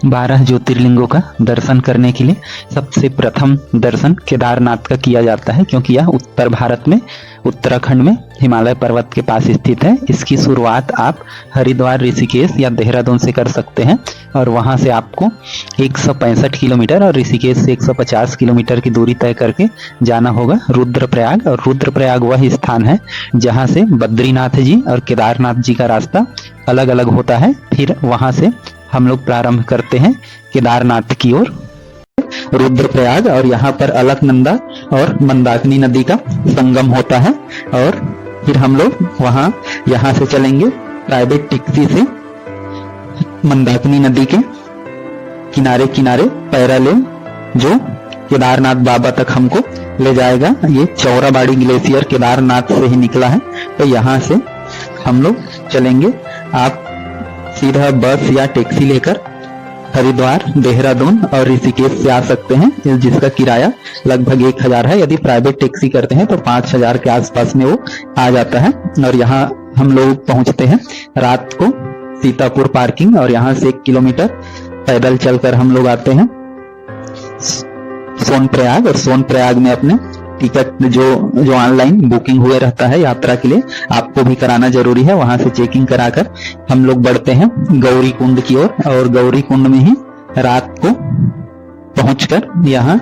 12 ज्योतिर्लिंगों का दर्शन करने के लिए सबसे प्रथम दर्शन केदारनाथ का किया जाता है, क्योंकि यह उत्तर भारत में उत्तराखंड में हिमालय पर्वत के पास स्थित है। इसकी शुरुआत आप हरिद्वार, ऋषिकेश या देहरादून से कर सकते हैं और वहां से आपको 165 किलोमीटर और ऋषिकेश से 150 किलोमीटर की दूरी तय करके जाना होगा रुद्रप्रयाग। और रुद्रप्रयाग वह स्थान है जहां से बद्रीनाथ जी और केदारनाथ जी का रास्ता अलग अलग होता है। फिर वहां से हम लोग प्रारंभ करते हैं केदारनाथ की ओर रुद्रप्रयाग, और यहाँ पर अलकनंदा और मंदाकिनी नदी का संगम होता है। और फिर हम लोग वहां यहाँ से चलेंगे प्राइवेट टैक्सी से मंदाकिनी नदी के किनारे किनारे पैरालेल, जो केदारनाथ बाबा तक हमको ले जाएगा। ये चौराबाड़ी ग्लेशियर केदारनाथ से ही निकला है, तो यहाँ से हम लोग चलेंगे। आप सीधा बस या टैक्सी लेकर हरिद्वार, देहरादून और ऋषिकेश से आ सकते हैं, जिसका किराया लगभग 1000 है। यदि प्राइवेट टैक्सी करते हैं तो 5000 के आसपास में वो आ जाता है। और यहाँ हम लोग पहुंचते हैं रात को सीतापुर पार्किंग, और यहाँ से 1 किलोमीटर पैदल चलकर हम लोग आते हैं सोनप्रयाग। और सोनप्रयाग में अपने टिकट जो ऑनलाइन बुकिंग हुए रहता है यात्रा के लिए, आपको भी कराना जरूरी है। वहां से चेकिंग कराकर हम लोग बढ़ते हैं गौरी कुंड की ओर, और गौरी कुंड में ही रात को पहुंचकर यहाँ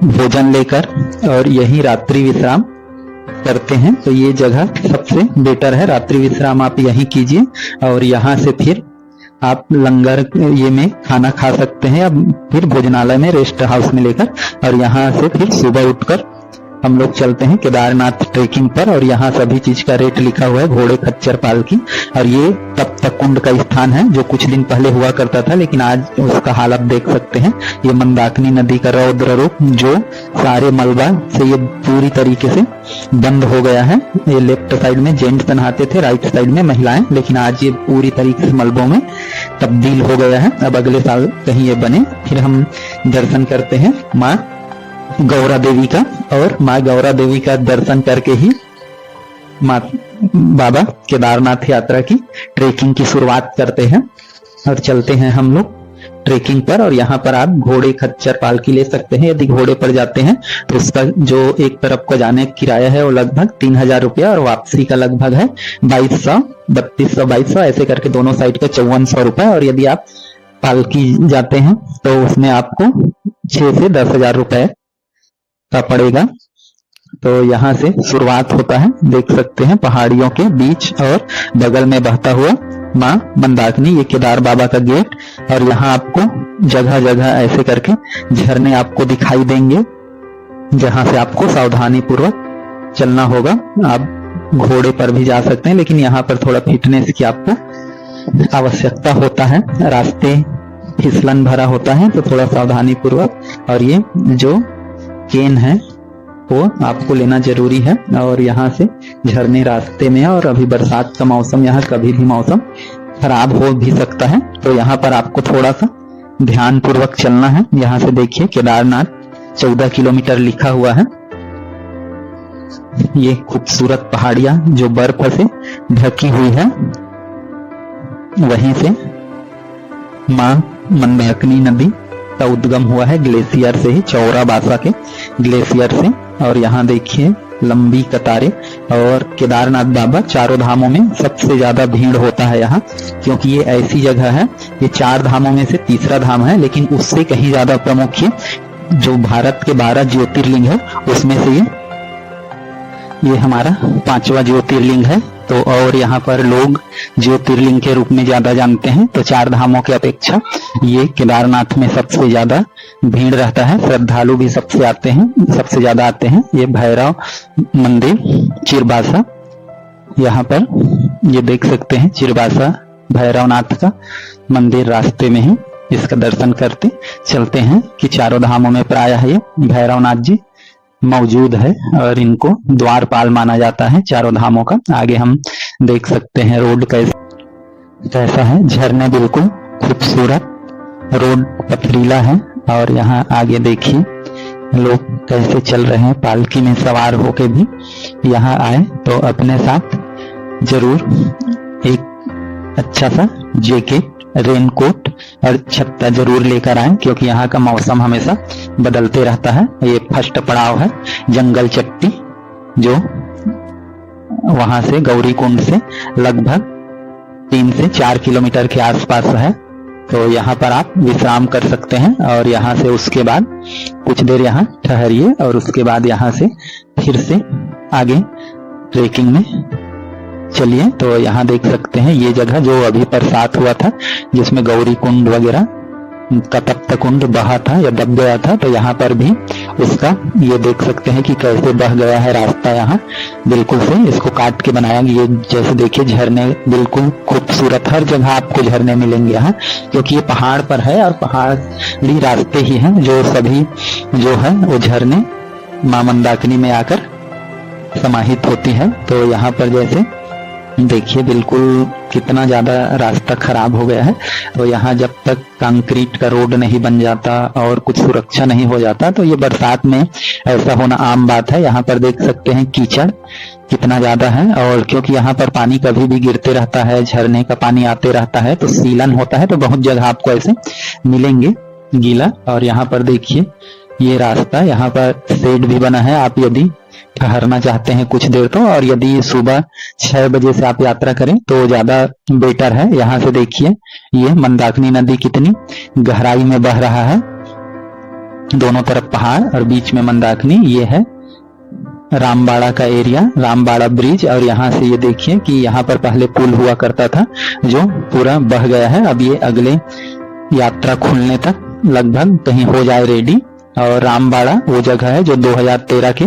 भोजन लेकर और यही रात्रि विश्राम करते हैं। तो ये जगह सबसे बेटर है, रात्रि विश्राम आप यहीं कीजिए। और यहाँ से फिर आप लंगर ये में खाना खा सकते हैं, या फिर भोजनालय में रेस्ट हाउस में लेकर। और यहाँ से फिर सुबह उठकर हम लोग चलते हैं केदारनाथ ट्रेकिंग पर। और यहाँ सभी चीज का रेट लिखा हुआ है, घोड़े, खच्चर, पालकी। और ये तप तक कुंड का स्थान है जो कुछ दिन पहले हुआ करता था, लेकिन आज उसका हाल आप देख सकते हैं। ये मंदाकिनी नदी का रौद्र रूप, जो सारे मलबा से ये पूरी तरीके से बंद हो गया है। ये लेफ्ट साइड में जेंट्स नहाते थे, राइट साइड में महिलाएं, लेकिन आज ये पूरी तरीके से मलबों में तब्दील हो गया है। अब अगले साल कहीं ये बने। फिर हम दर्शन करते हैं माँ गौरा देवी का, और माँ गौरा देवी का दर्शन करके ही माँ बाबा केदारनाथ यात्रा की ट्रेकिंग की शुरुआत करते हैं। और चलते हैं हम लोग ट्रेकिंग पर। और यहाँ पर आप घोड़े, खच्चर, पालकी ले सकते हैं। यदि घोड़े पर जाते हैं तो उसका जो एक तरफ का जाने का किराया है वो लगभग 3000 रुपया, और वापसी का लगभग है 2200, 3200 ऐसे करके दोनों साइड का 5400 रुपया। और यदि आप पालकी जाते हैं तो उसमें आपको 6 से 10,000 रुपए का पड़ेगा। तो यहाँ से शुरुआत होता है, देख सकते हैं पहाड़ियों के बीच और बगल में बहता हुआ माँ मंदाकिनी, ये केदार बाबा का गेट। और यहाँ आपको जगह जगह ऐसे करके झरने आपको दिखाई देंगे, जहां से आपको सावधानी पूर्वक चलना होगा। आप घोड़े पर भी जा सकते हैं, लेकिन यहाँ पर थोड़ा फिटनेस की आपको आवश्यकता होता है, रास्ते फिसलन भरा होता है, तो थोड़ा सावधानी पूर्वक। और ये जो केन है वो आपको लेना जरूरी है। और यहाँ से झरने रास्ते में है, और अभी बरसात का मौसम, यहाँ कभी भी मौसम खराब हो भी सकता है, तो यहाँ पर आपको थोड़ा सा ध्यान पूर्वक चलना है। यहाँ से देखिए केदारनाथ 14 किलोमीटर लिखा हुआ है। ये खूबसूरत पहाड़ियां जो बर्फ से ढकी हुई है, वहीं से माँ मंदाकिनी नदी का उद्गम हुआ है ग्लेशियर से ही, चौराबासा के ग्लेशियर से। और यहाँ देखिए लंबी कतारें। और केदारनाथ बाबा चारों धामों में सबसे ज्यादा भीड़ होता है यहाँ, क्योंकि ये ऐसी जगह है, ये 4 धामों में से तीसरा धाम है, लेकिन उससे कहीं ज्यादा प्रमुख है। जो भारत के 12 ज्योतिर्लिंग है उसमें से ये हमारा 5वां ज्योतिर्लिंग है। तो और यहाँ पर लोग ज्योतिर्लिंग के रूप में ज्यादा जानते हैं, तो 4 धामों की अपेक्षा ये केदारनाथ में सबसे ज्यादा भीड़ रहता है। श्रद्धालु भी सबसे ज्यादा आते हैं। ये भैरव मंदिर चिरबासा, यहाँ पर ये देख सकते हैं चिरबासा भैरवनाथ का मंदिर, रास्ते में ही इसका दर्शन करते चलते हैं कि चारों धामों में प्रायः ये भैरवनाथ जी मौजूद है, और इनको द्वारपाल माना जाता है चारों धामों का। आगे हम देख सकते हैं रोड कैसा है, झरने बिल्कुल खूबसूरत, रोड पथरीला है। और यहाँ आगे देखिए लोग कैसे चल रहे हैं, पालकी में सवार होके भी यहाँ आए तो अपने साथ जरूर एक अच्छा सा जैकेट रेनकोट और छत्ता जरूर लेकर आएं, क्योंकि यहाँ का मौसम हमेशा बदलते रहता है। ये फर्स्ट पड़ाव है जंगल चट्टी, जो वहां से गौरी कुंड से लगभग 3 से 4 किलोमीटर के आसपास है। तो यहाँ पर आप विश्राम कर सकते हैं और यहाँ से उसके बाद कुछ देर यहाँ ठहरिए और उसके बाद यहाँ से फिर से आगे ट्रेकिंग में चलिए। तो यहाँ देख सकते हैं ये जगह जो अभी बरसात हुआ था, जिसमें गौरी कुंड वगैरह का तप्त कुंड बहा था या दब गया था, तो यहाँ पर भी उसका ये देख सकते हैं कि कैसे बह गया है रास्ता। यहाँ बिल्कुल से इसको काट के बनाया गया। ये जैसे देखिए झरने बिल्कुल खूबसूरत, हर जगह आपको झरने मिलेंगे यहाँ, क्योंकि ये पहाड़ पर है और पहाड़ी रास्ते ही हैं जो सभी जो है वो झरने मां मंदाकिनी में आकर समाहित होती है। तो यहाँ पर जैसे देखिए बिल्कुल कितना ज्यादा रास्ता खराब हो गया है। तो यहाँ जब तक कंक्रीट का रोड नहीं बन जाता और कुछ सुरक्षा नहीं हो जाता, तो ये बरसात में ऐसा होना आम बात है। यहाँ पर देख सकते हैं कीचड़ कितना ज्यादा है, और क्योंकि यहाँ पर पानी कभी भी गिरते रहता है, झरने का पानी आते रहता है, तो सीलन होता है। तो बहुत जगह आपको ऐसे मिलेंगे गीला। और यहाँ पर देखिए ये रास्ता, यहाँ पर शेड भी बना है। आप यदि ठहरना चाहते हैं कुछ देर तो, और यदि सुबह 6 बजे से आप यात्रा करें तो ज्यादा बेटर है। यहाँ से देखिए ये मंदाकिनी नदी कितनी गहराई में बह रहा है, दोनों तरफ पहाड़ और बीच में मंदाकिनी। ये है रामबाड़ा का एरिया, रामबाड़ा ब्रिज। और यहाँ से ये देखिए कि यहाँ पर पहले पुल हुआ करता था जो पूरा बह गया है। अब ये अगले यात्रा खुलने तक लगभग कहीं हो जाए रेडी। और रामबाड़ा वो जगह है जो 2013 के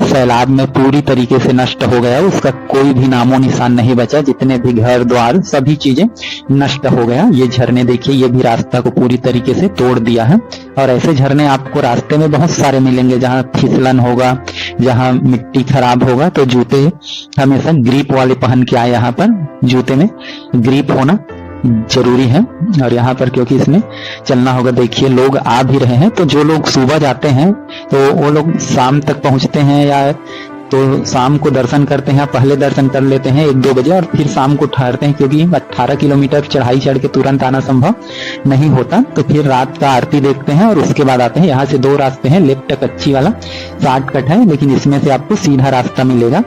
सैलाब में पूरी तरीके से नष्ट हो गया है, उसका कोई भी नामो निशान नहीं बचा। जितने भी घर द्वार सभी चीजें नष्ट हो गया। ये झरने देखिए, ये भी रास्ता को पूरी तरीके से तोड़ दिया है। और ऐसे झरने आपको रास्ते में बहुत सारे मिलेंगे, जहाँ फिसलन होगा, जहाँ मिट्टी खराब होगा। तो जूते हमेशा ग्रिप वाले पहन के आए। यहाँ पर जूते में ग्रिप होना जरूरी है। और यहाँ पर क्योंकि इसमें चलना होगा, देखिए लोग आ भी रहे हैं। तो जो लोग सुबह जाते हैं तो वो लोग शाम तक पहुंचते हैं, या तो शाम को दर्शन करते हैं, पहले दर्शन कर लेते हैं 1-2 बजे और फिर शाम को ठहरते हैं, क्योंकि 18 किलोमीटर चढ़ाई चढ़ के तुरंत आना संभव नहीं होता। तो फिर रात का आरती देखते हैं और उसके बाद आते हैं। यहाँ से 2 रास्ते हैं, लेफ्ट कच्ची वाला शॉर्टकट है, लेकिन इसमें से आपको सीधा रास्ता मिलेगा।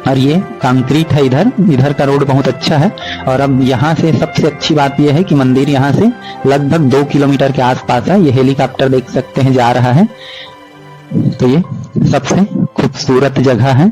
और ये कंक्रीट है, इधर का रोड बहुत अच्छा है। और अब यहाँ से सबसे अच्छी बात यह है कि मंदिर यहाँ से लगभग 2 किलोमीटर के आसपास है। ये हेलीकॉप्टर देख सकते हैं जा रहा है। तो ये सबसे खूबसूरत जगह है,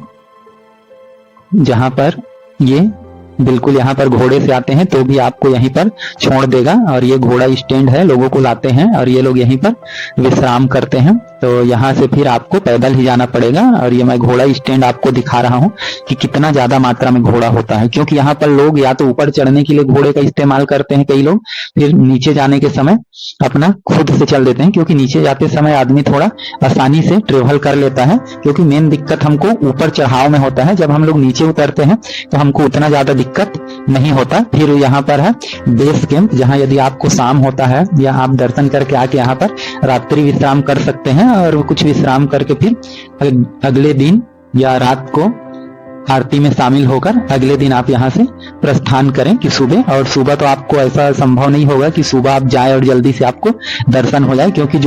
जहाँ पर ये बिल्कुल यहाँ पर घोड़े से आते हैं तो भी आपको यहीं पर छोड़ देगा। और ये घोड़ा स्टैंड है, लोगों को लाते हैं और ये लोग यहीं पर विश्राम करते हैं। तो यहाँ से फिर आपको पैदल ही जाना पड़ेगा। और ये मैं घोड़ा स्टैंड आपको दिखा रहा हूँ कि कितना ज्यादा मात्रा में घोड़ा होता है, क्योंकि यहाँ पर लोग या तो ऊपर चढ़ने के लिए घोड़े का इस्तेमाल करते हैं, कई लोग फिर नीचे जाने के समय अपना खुद से चल देते हैं, क्योंकि नीचे जाते समय आदमी थोड़ा आसानी से ट्रेवल कर लेता है। क्योंकि मेन दिक्कत हमको ऊपर चढ़ाव में होता है, जब हम लोग नीचे उतरते हैं तो हमको उतना ज्यादा दिक्कत नहीं होता। फिर यहाँ पर है बेस कैंप, जहाँ यदि आपको शाम होता है या आप दर्शन करके आके यहाँ पर रात्रि विश्राम कर सकते हैं, और कुछ विश्राम करके फिर अगले दिन या रात को आरती में शामिल होकर अगले दिन आप यहाँ से प्रस्थान करें कि सुबह। और सुबह तो आपको ऐसा संभव नहीं होगा कि सुबह आप जाए और जल्दी से आपको दर्शन हो जाए, क्योंकि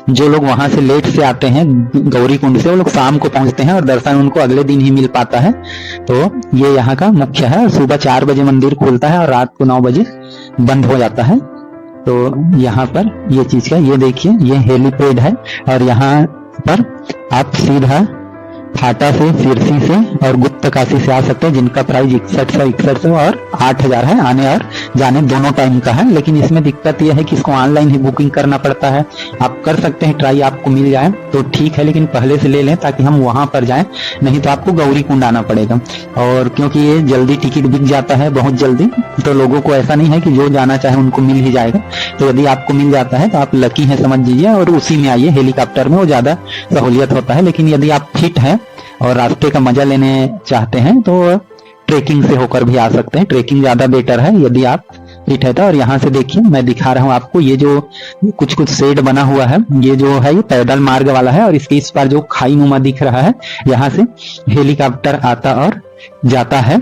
जो लोग वहां से लेट से आते हैं गौरी कुंड से, वो लोग शाम को पहुंचते हैं और दर्शन उनको अगले दिन ही मिल पाता है। तो ये यहाँ का मुख्य है। सुबह 4 बजे मंदिर खुलता है और रात को 9 बजे बंद हो जाता है। तो यहाँ पर ये चीज का ये देखिए, ये हेलीपैड है और यहाँ पर आप सीधा फाटा से, सिरसी से और गुप्तकाशी से आ सकते हैं, जिनका प्राइस 6161 और 8000 है। आने और जाने दोनों टाइम का है। लेकिन इसमें दिक्कत यह है कि इसको ऑनलाइन ही बुकिंग करना पड़ता है। आप कर सकते हैं ट्राई, आपको मिल जाए तो ठीक है, लेकिन पहले से ले लें ताकि हम वहां पर जाएं, नहीं तो आपको गौरी कुंड आना पड़ेगा। और क्योंकि ये जल्दी टिकट बिक जाता है, बहुत जल्दी, तो लोगों को ऐसा नहीं है कि जो जाना चाहे उनको मिल ही जाएगा। तो यदि आपको मिल जाता है तो आप लकी है समझ लीजिए, और उसी में आइए। हेलीकॉप्टर में वो ज्यादा सहूलियत होता है। लेकिन यदि आप फिट हैं और रास्ते का मजा लेने चाहते हैं तो ट्रेकिंग से होकर भी आ सकते हैं। ट्रेकिंग ज्यादा बेटर है यदि आप फिट है तो। और यहाँ से देखिए मैं दिखा रहा हूँ आपको, ये जो कुछ शेड बना हुआ है, ये जो है ये पैदल मार्ग वाला है। और इसके इस पार जो खाई नुमा दिख रहा है, यहाँ से हेलीकॉप्टर आता और जाता है।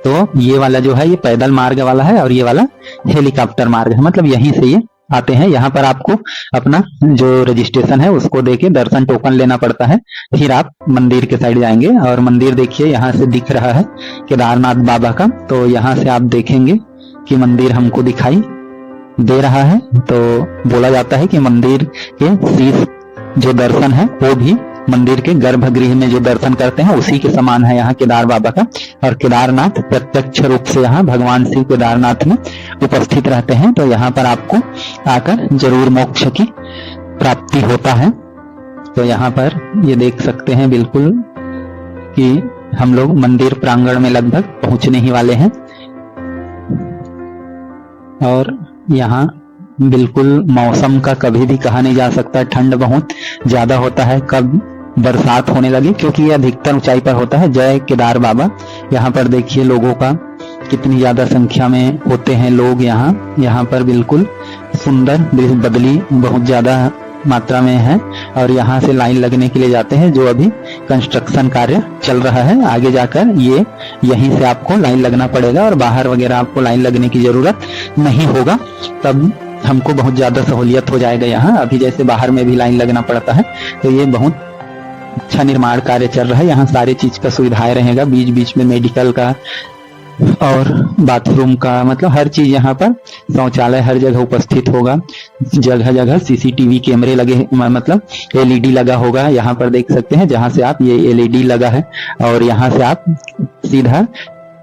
तो ये वाला जो है ये पैदल मार्ग वाला है और ये वाला हेलीकॉप्टर मार्ग है, मतलब यहीं से ये आते हैं। यहाँ पर आपको अपना जो रजिस्ट्रेशन है उसको देके दर्शन टोकन लेना पड़ता है, फिर आप मंदिर के साइड जाएंगे। और मंदिर देखिए यहाँ से दिख रहा है केदारनाथ बाबा का, तो यहाँ से आप देखेंगे कि मंदिर हमको दिखाई दे रहा है। तो बोला जाता है कि मंदिर के शीश जो दर्शन है वो भी मंदिर के गर्भगृह में जो दर्शन करते हैं उसी के समान है यहाँ केदार बाबा का। और केदारनाथ प्रत्यक्ष रूप से यहाँ भगवान शिव केदारनाथ में उपस्थित रहते हैं, तो यहाँ पर आपको आकर जरूर मोक्ष की प्राप्ति होता है। तो यहाँ पर ये देख सकते हैं बिल्कुल कि हम लोग मंदिर प्रांगण में लगभग पहुंचने ही वाले हैं। और यहाँ बिल्कुल मौसम का कभी भी कहा नहीं जा सकता, ठंड बहुत ज्यादा होता है, कब बरसात होने लगे, क्योंकि ये अधिकतर ऊंचाई पर होता है। जय केदार बाबा। यहाँ पर देखिए लोगों का कितनी ज्यादा संख्या में होते हैं लोग यहाँ पर बिल्कुल सुंदर बदली बहुत ज्यादा मात्रा में है। और यहाँ से लाइन लगने के लिए जाते हैं, जो अभी कंस्ट्रक्शन कार्य चल रहा है। आगे जाकर ये यहीं से आपको लाइन लगना पड़ेगा और बाहर वगैरह आपको लाइन लगने की जरूरत नहीं होगा, तब हमको बहुत ज्यादा सहूलियत हो जाएगा। यहाँ अभी जैसे बाहर में भी लाइन लगना पड़ता है, तो ये बहुत अच्छा निर्माण कार्य चल रहा है। यहाँ सारी चीज का सुविधाएं रहेगा, बीच बीच में मेडिकल का और बाथरूम का, मतलब हर चीज यहाँ पर, शौचालय हर जगह उपस्थित होगा। जगह जगह सीसीटीवी कैमरे लगे, मतलब एलईडी लगा होगा। यहाँ पर देख सकते हैं जहां से आप, ये एलईडी लगा है और यहाँ से आप सीधा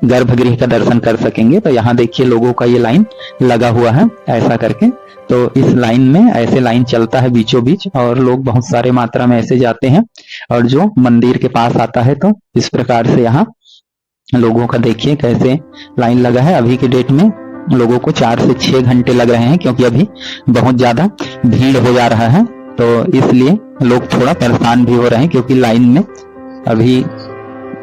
गर्भगृह का दर्शन कर सकेंगे। तो यहाँ देखिए लोगों का ये लाइन लगा हुआ है ऐसा करके। तो इस लाइन में ऐसे लाइन चलता है बीचों बीच, और लोग बहुत सारे मात्रा में ऐसे जाते हैं। और जो मंदिर के पास आता है तो इस प्रकार से यहाँ लोगों का देखिए कैसे लाइन लगा है। अभी के डेट में लोगों को 4 से 6 घंटे लग रहे हैं, क्योंकि अभी बहुत ज्यादा भीड़ हो जा रहा है। तो इसलिए लोग थोड़ा परेशान भी हो रहे हैं, क्योंकि लाइन में अभी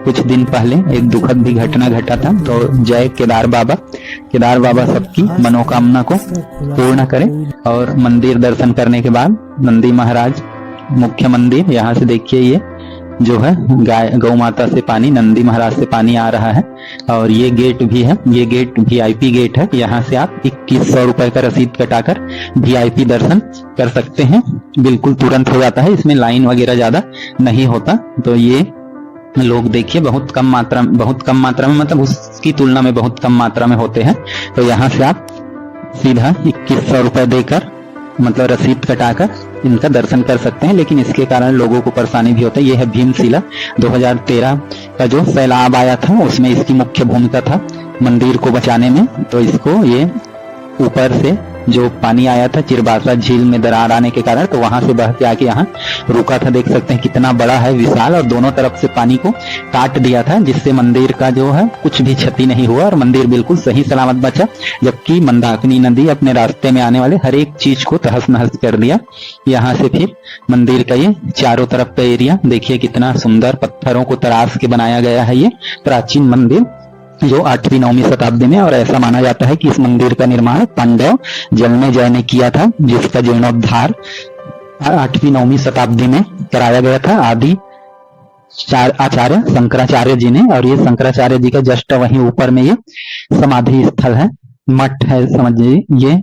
कुछ दिन पहले एक दुखद भी घटना घटा था। तो जय केदार बाबा सबकी मनोकामना को पूर्ण करे। और मंदिर दर्शन करने के बाद नंदी महाराज मुख्य मंदिर, यहाँ से देखिए ये जो है गौ माता से पानी, नंदी महाराज से पानी आ रहा है। और ये गेट भी है, ये गेट वीआईपी गेट है। यहाँ से आप 2100 रुपए का रसीद कटाकर वीआईपी दर्शन कर सकते हैं। बिल्कुल तुरंत हो जाता है, इसमें लाइन वगैरह ज्यादा नहीं होता। तो ये लोग देखिए बहुत कम मात्रा में, मतलब उसकी तुलना में बहुत कम मात्रा में होते हैं। तो यहाँ से आप सीधा 2100 रुपए देकर, मतलब रसीद कटाकर इनका दर्शन कर सकते हैं। लेकिन इसके कारण लोगों को परेशानी भी होता है। ये है भीमशिला, 2013 का जो सैलाब आया था उसमें इसकी मुख्य भूमिका था मंदिर को बचाने में। तो इसको ये ऊपर से जो पानी आया था चिरबासा झील में दरार आने के कारण, तो वहां से बह के आके यहाँ रुका था। देख सकते हैं कितना बड़ा है, विशाल, और दोनों तरफ से पानी को काट दिया था, जिससे मंदिर का जो है कुछ भी क्षति नहीं हुआ और मंदिर बिल्कुल सही सलामत बचा। जबकि मंदाकिनी नदी अपने रास्ते में आने वाले हर एक चीज को तहस नहस कर दिया। यहाँ से फिर मंदिर का ये चारों तरफ का एरिया देखिए कितना सुंदर, पत्थरों को तराश के बनाया गया है ये प्राचीन मंदिर, जो 8वीं-9वीं शताब्दी में। और ऐसा माना जाता है कि इस मंदिर का निर्माण पांडव जन्मेजय ने किया था, जिसका जीर्णोद्धार 8वीं-9वीं शताब्दी में कराया गया था आदि आचार्य शंकराचार्य जी ने। और ये शंकराचार्य जी का जस्ट वहीं ऊपर में ये समाधि स्थल है, मठ है, समझिए ये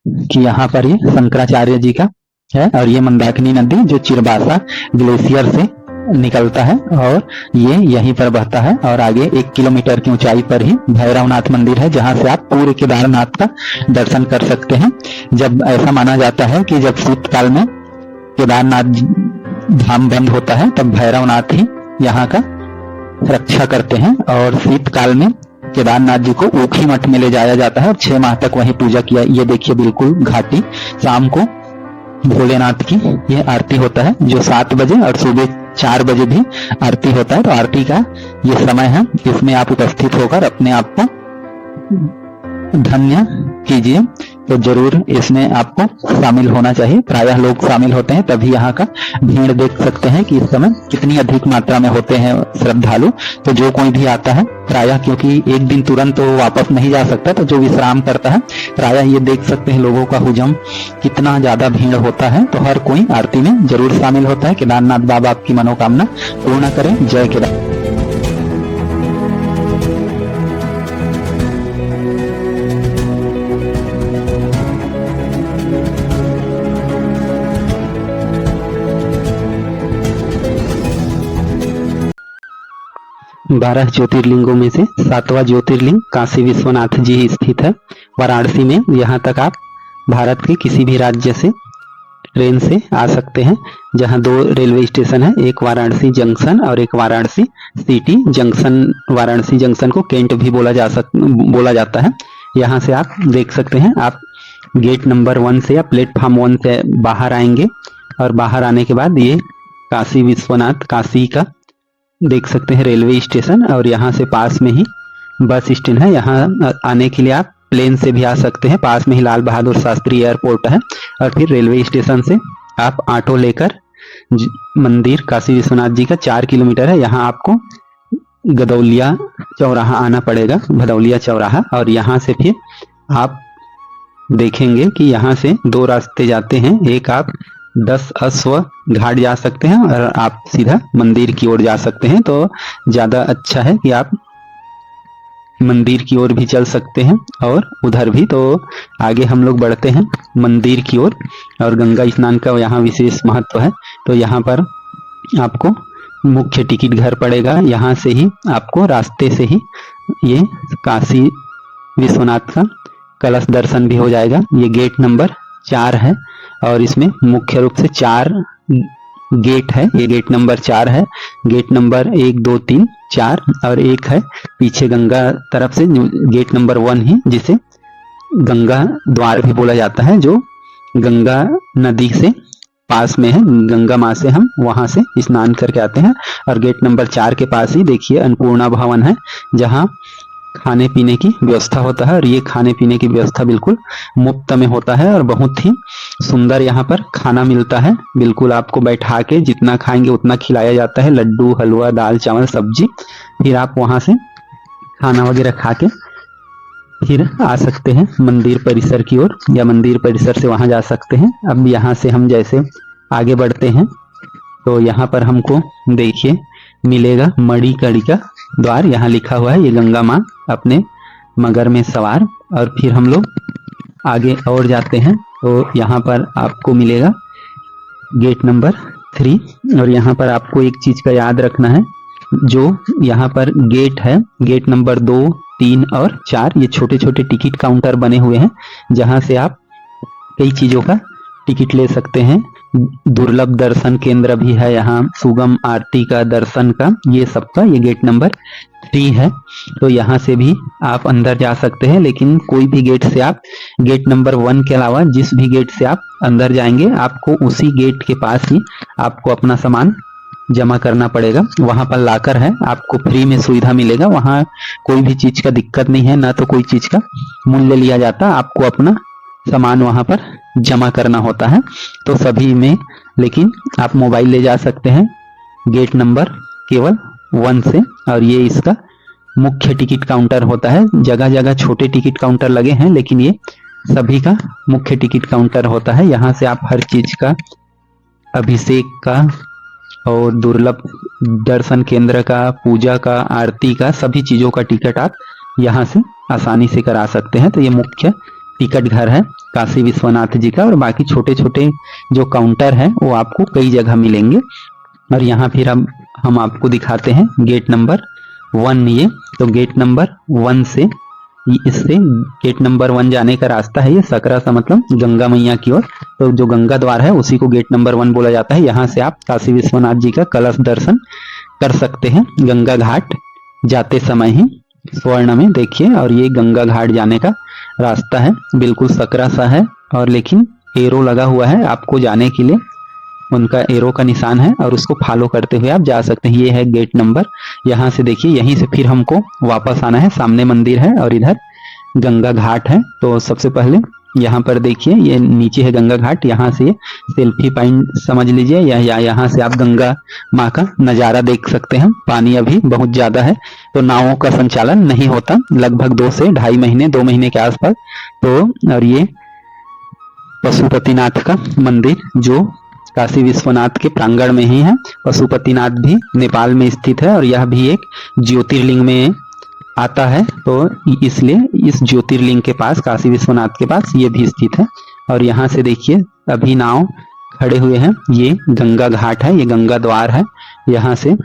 कि यहाँ पर ये शंकराचार्य जी का है। और ये मंदाकिनी नदी जो चिरबासा ग्लेशियर से निकलता है और ये यहीं पर बहता है। और आगे 1 किलोमीटर की ऊंचाई पर ही भैरवनाथ मंदिर है, जहां से आप पूरे केदारनाथ का दर्शन कर सकते हैं। जब ऐसा माना जाता है कि जब शीतकाल में केदारनाथ धाम बंद होता है, तब भैरवनाथ ही यहाँ का रक्षा करते हैं। और शीतकाल में केदारनाथ जी को ऊखी मठ में ले जाया जाता है और 6 माह तक वहीं पूजा किया। ये देखिए बिल्कुल घाटी, शाम को भोलेनाथ की ये आरती होता है, जो 7 बजे और सुबह 4 बजे भी आरती होता है। तो आरती का ये समय है, इसमें आप उपस्थित होकर अपने आप को धन्य कीजिए। तो जरूर इसमें आपको शामिल होना चाहिए। प्रायः लोग शामिल होते हैं, तभी यहाँ का भीड़ देख सकते हैं कि इस समय कितनी अधिक मात्रा में होते हैं श्रद्धालु। तो जो कोई भी आता है प्रायः, क्योंकि एक दिन तुरंत तो वापस नहीं जा सकता, तो जो विश्राम करता है प्रायः ये देख सकते हैं लोगों का हुजम कितना ज्यादा भीड़ होता है। तो हर कोई आरती में जरूर शामिल होता है। केदारनाथ बाबा आपकी मनोकामना पूर्ण करें। जय केदार। 12 ज्योतिर्लिंगों में से 7वां ज्योतिर्लिंग काशी विश्वनाथ जी स्थित है वाराणसी में। यहाँ तक आप भारत के किसी भी राज्य से ट्रेन से आ सकते हैं, जहां 2 रेलवे स्टेशन है, एक वाराणसी जंक्शन और एक Varanasi city junction. Varanasi junction को कैंट भी बोला जाता है। यहाँ से आप देख सकते हैं, आप गेट नंबर 1 से या प्लेटफॉर्म 1 से बाहर आएंगे और बाहर आने के बाद ये काशी विश्वनाथ काशी का देख सकते हैं रेलवे स्टेशन, और यहाँ से पास में ही बस स्टैंड है। यहाँ आने के लिए आप प्लेन से भी आ सकते हैं, पास में ही लाल बहादुर शास्त्री एयरपोर्ट है, और फिर रेलवे स्टेशन से आप ऑटो लेकर मंदिर काशी विश्वनाथ जी का 4 किलोमीटर है, यहाँ आपको गदौलिया चौराहा आना पड़ेगा, भदौलिया चौराहा। और यहाँ से फिर आप देखेंगे कि यहाँ से 2 रास्ते जाते हैं, एक आप 10 अश्व घाट जा सकते हैं और आप सीधा मंदिर की ओर जा सकते हैं। तो ज़्यादा अच्छा है कि आप मंदिर की ओर भी चल सकते हैं और उधर भी। तो आगे हम लोग बढ़ते हैं मंदिर की ओर, और गंगा स्नान का यहाँ विशेष महत्व है। तो यहाँ पर आपको मुख्य टिकट घर पड़ेगा, यहाँ से ही आपको रास्ते से ही ये काशी विश्वनाथ का कलश दर्शन भी हो जाएगा। ये गेट नंबर 4 है और इसमें मुख्य रूप से 4 गेट है। ये गेट नंबर 4 है। गेट नंबर 1, 2, 3, 4 और एक है पीछे गंगा तरफ से गेट नंबर 1 ही, जिसे गंगा द्वार भी बोला जाता है, जो गंगा नदी से पास में है। गंगा माँ से हम वहां से स्नान करके आते हैं। और गेट नंबर 4 के पास ही देखिए अन्नपूर्णा भवन है, जहाँ खाने पीने की व्यवस्था होता है। और ये खाने पीने की व्यवस्था बिल्कुल मुफ्त में होता है और बहुत ही सुंदर यहाँ पर खाना मिलता है। बिल्कुल आपको बैठा के जितना खाएंगे उतना खिलाया जाता है, लड्डू, हलवा, दाल, चावल, सब्जी। फिर आप वहां से खाना वगैरह खा के फिर आ सकते हैं मंदिर परिसर की ओर, या मंदिर परिसर से वहां जा सकते हैं। अब यहाँ से हम जैसे आगे बढ़ते हैं तो यहाँ पर हमको देखिए मिलेगा मणि कड़ी का द्वार। यहाँ लिखा हुआ है ये गंगा माँ अपने मगर में सवार। और फिर हम लोग आगे और जाते हैं तो यहाँ पर आपको मिलेगा गेट नंबर 3। और यहाँ पर आपको एक चीज का याद रखना है, जो यहाँ पर गेट है, गेट नंबर 2, 3 और 4, ये छोटे छोटे टिकट काउंटर बने हुए हैं, जहाँ से आप कई चीजों का टिकट ले सकते हैं। दुर्लभ दर्शन केंद्र भी है यहाँ, सुगम आरती का, दर्शन का, ये सबका ये गेट नंबर 3 है। तो यहाँ से भी आप अंदर जा सकते हैं, लेकिन कोई भी गेट से आप गेट नंबर 1 के अलावा जिस भी गेट से आप अंदर जाएंगे, आपको उसी गेट के पास ही आपको अपना सामान जमा करना पड़ेगा। वहां पर लाकर है, आपको फ्री में सुविधा मिलेगा, वहां कोई भी चीज का दिक्कत नहीं है, ना तो कोई चीज का मूल्य लिया जाता, आपको अपना सामान वहां पर जमा करना होता है। तो सभी में लेकिन आप मोबाइल ले जा सकते हैं गेट नंबर केवल 1 से। और ये इसका मुख्य टिकट काउंटर होता है। जगह जगह छोटे टिकट काउंटर लगे हैं, लेकिन ये सभी का मुख्य टिकट काउंटर होता है। यहाँ से आप हर चीज का, अभिषेक का और दुर्लभ दर्शन केंद्र का, पूजा का, आरती का, सभी चीजों का टिकट आप यहाँ से आसानी से करा सकते हैं। तो ये मुख्य टिकट घर है काशी विश्वनाथ जी का। और बाकी छोटे छोटे जो काउंटर है वो आपको कई जगह मिलेंगे। और यहाँ फिर अब हम आपको दिखाते हैं गेट नंबर 1। ये तो गेट नंबर 1 से, इससे गेट नंबर 1 जाने का रास्ता है ये सकरा सा, मतलब गंगा मैया की ओर। तो जो गंगा द्वार है उसी को गेट नंबर 1 बोला जाता है। यहाँ से आप काशी विश्वनाथ जी का कलश दर्शन कर सकते हैं गंगा घाट जाते समय ही, स्वर्ण में देखिए। और ये गंगा घाट जाने का रास्ता है, बिल्कुल सकरा सा है, और लेकिन एरो लगा हुआ है आपको जाने के लिए, उनका एरो का निशान है, और उसको फॉलो करते हुए आप जा सकते हैं। ये है गेट नंबर। यहाँ से देखिए, यहीं से फिर हमको वापस आना है, सामने मंदिर है और इधर गंगा घाट है। तो सबसे पहले यहाँ पर देखिए, ये नीचे है गंगा घाट, यहाँ से सेल्फी पॉइंट समझ लीजिए, या यहाँ से आप गंगा माँ का नज़ारा देख सकते हैं। पानी अभी बहुत ज़्यादा है, तो नावों का संचालन नहीं होता, लगभग 2 से ढाई महीने, 2 महीने के आसपास। तो और ये पशुपतिनाथ का मंदिर जो काशी विश्वनाथ के प्रांगण में ही है। पशुपतिनाथ भी नेपाल में स्थित है और यह भी एक ज्योतिर्लिंग में आता है, तो इसलिए इस ज्योतिर्लिंग के पास, काशी विश्वनाथ के पास ये भी स्थित है। और यहाँ से देखिए अभी नाव खड़े हुए हैं, ये गंगा घाट है, ये गंगा द्वार है। यहाँ से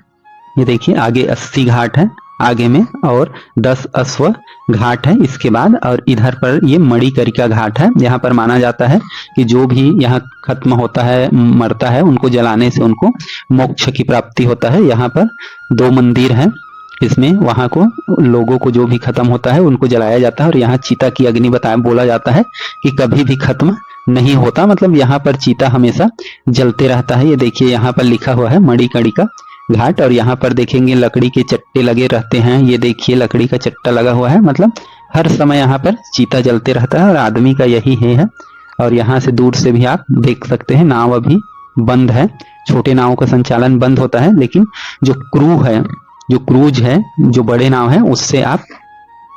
ये देखिए आगे 80 घाट है आगे में, और 10 अश्व घाट है इसके बाद, और इधर पर ये मणिकर्णिका घाट है। यहाँ पर माना जाता है कि जो भी यहाँ खत्म होता है, मरता है, उनको जलाने से उनको मोक्ष की प्राप्ति होता है। यहाँ पर 2 मंदिर है, इसमें वहां को लोगों को जो भी खत्म होता है उनको जलाया जाता है। और यहाँ चीता की अग्नि बोला जाता है कि कभी भी खत्म नहीं होता, मतलब यहाँ पर चीता हमेशा जलते रहता है। ये देखिए यहाँ पर लिखा हुआ है मणिकर्णिका घाट, और यहाँ पर देखेंगे लकड़ी के चट्टे लगे रहते हैं। ये देखिए लकड़ी का चट्टा लगा हुआ है, मतलब हर समय यहाँ पर चीता जलते रहता है, और आदमी का यही है। और यहाँ से दूर से भी आप देख सकते हैं नाव अभी बंद है, छोटे नावों का संचालन बंद होता है, लेकिन जो क्रूज है, जो बड़े नाव है, उससे आप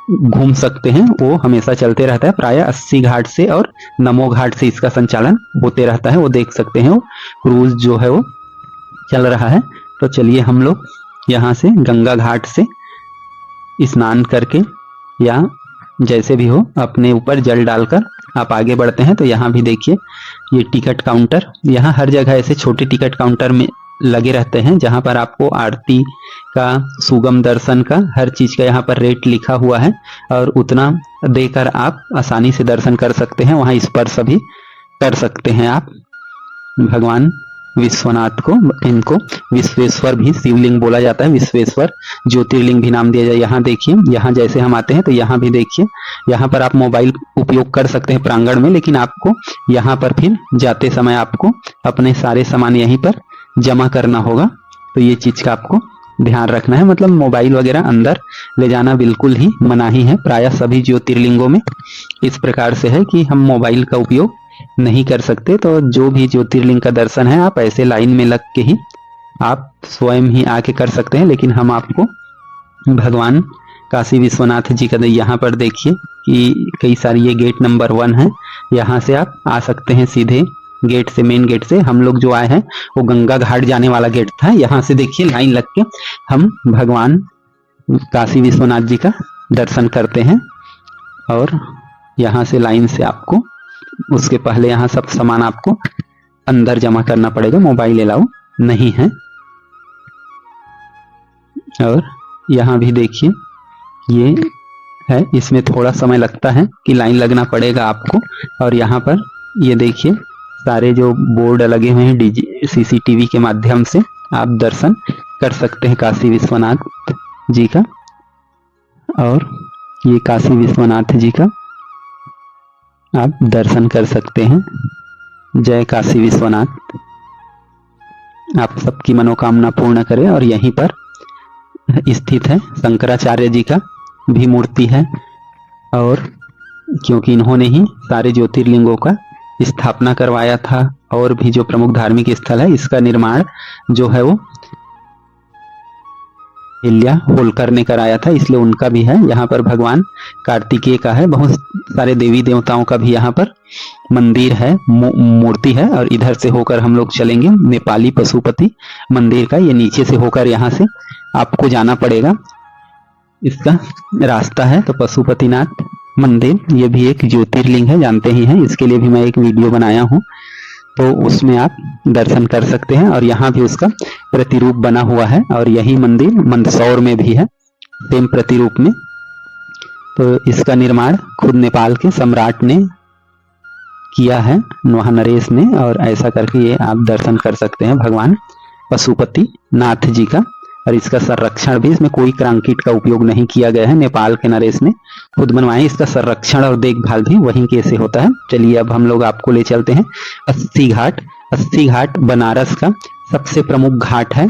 घूम सकते हैं, वो हमेशा चलते रहता है। प्राय 80 घाट से और नमो घाट से इसका संचालन होते रहता है। वो देख सकते हैं, वो क्रूज जो है वो चल रहा है। तो चलिए हम लोग यहाँ से गंगा घाट से स्नान करके या जैसे भी हो अपने ऊपर जल डालकर आप आगे बढ़ते हैं। तो यहाँ भी देखिए ये टिकट काउंटर, यहाँ हर जगह ऐसे छोटे टिकट काउंटर में लगे रहते हैं, जहाँ पर आपको आरती का, सुगम दर्शन का, हर चीज का यहाँ पर रेट लिखा हुआ है, और उतना देकर आप आसानी से दर्शन कर सकते हैं। वहाँ स्पर्श भी कर सकते हैं आप भगवान विश्वनाथ को। इनको विश्वेश्वर भी शिवलिंग बोला जाता है, विश्वेश्वर ज्योतिर्लिंग भी नाम दिया जाए। यहाँ देखिए, यहाँ जैसे हम आते हैं तो यहाँ भी देखिए, यहाँ पर आप मोबाइल उपयोग कर सकते हैं प्रांगण में, लेकिन आपको यहाँ पर फिर जाते समय आपको अपने सारे सामान यहीं पर जमा करना होगा। तो ये चीज का आपको ध्यान रखना है, मतलब मोबाइल वगैरह अंदर ले जाना बिल्कुल ही मनाही है। प्रायः सभी ज्योतिर्लिंगों में इस प्रकार से है कि हम मोबाइल का उपयोग नहीं कर सकते। तो जो भी ज्योतिर्लिंग का दर्शन है आप ऐसे लाइन में लग के ही आप स्वयं ही आके कर सकते हैं। लेकिन हम आपको भगवान काशी विश्वनाथ जी का, यहाँ पर देखिए कि कई सारी, ये गेट नंबर 1 है, यहाँ से आप आ सकते हैं सीधे गेट से, मेन गेट से। हम लोग जो आए हैं वो गंगा घाट जाने वाला गेट था। यहाँ से देखिए लाइन लग के हम भगवान काशी विश्वनाथ जी का दर्शन करते हैं, और यहाँ से लाइन से आपको, उसके पहले यहाँ सब सामान आपको अंदर जमा करना पड़ेगा, मोबाइल अलाउ नहीं है। और यहाँ भी देखिए ये है, इसमें थोड़ा समय लगता है कि लाइन लगना पड़ेगा आपको। और यहाँ पर ये देखिए सारे जो बोर्ड लगे हुए हैं CCTV के माध्यम से आप दर्शन कर सकते हैं काशी विश्वनाथ जी का। और ये काशी विश्वनाथ जी का आप दर्शन कर सकते हैं। जय काशी विश्वनाथ, आप सबकी मनोकामना पूर्ण करें। और यहीं पर स्थित है शंकराचार्य जी का भी मूर्ति है, और क्योंकि इन्होंने ही सारे ज्योतिर्लिंगों का स्थापना करवाया था, और भी जो प्रमुख धार्मिक स्थल है इसका निर्माण जो है वो हिल्या होलकर ने कराया था, इसलिए उनका भी है। यहाँ पर भगवान कार्तिकेय का है, बहुत सारे देवी देवताओं का भी यहाँ पर मंदिर है, मूर्ति है। और इधर से होकर हम लोग चलेंगे नेपाली पशुपति मंदिर का, ये नीचे से होकर यहाँ से आपको जाना पड़ेगा, इसका रास्ता है। तो पशुपतिनाथ मंदिर ये भी एक ज्योतिर्लिंग है, जानते ही हैं, इसके लिए भी मैं एक वीडियो बनाया हूँ, तो उसमें आप दर्शन कर सकते हैं। और यहाँ भी उसका प्रतिरूप बना हुआ है, और यही मंदिर मंदसौर में भी है सेम प्रतिरूप में। तो इसका निर्माण खुद नेपाल के सम्राट ने किया है, वहाँ नरेश ने, और ऐसा करके ये आप दर्शन कर सकते हैं भगवान पशुपति नाथ जी का। और इसका संरक्षण भी, इसमें कोई कंक्रीट का उपयोग नहीं किया गया है, नेपाल के नरेश ने खुद बनवाए। इसका संरक्षण और देखभाल भी वहीं कैसे होता है। चलिए अब हम लोग आपको ले चलते हैं 80 घाट। 80 घाट बनारस का सबसे प्रमुख घाट है,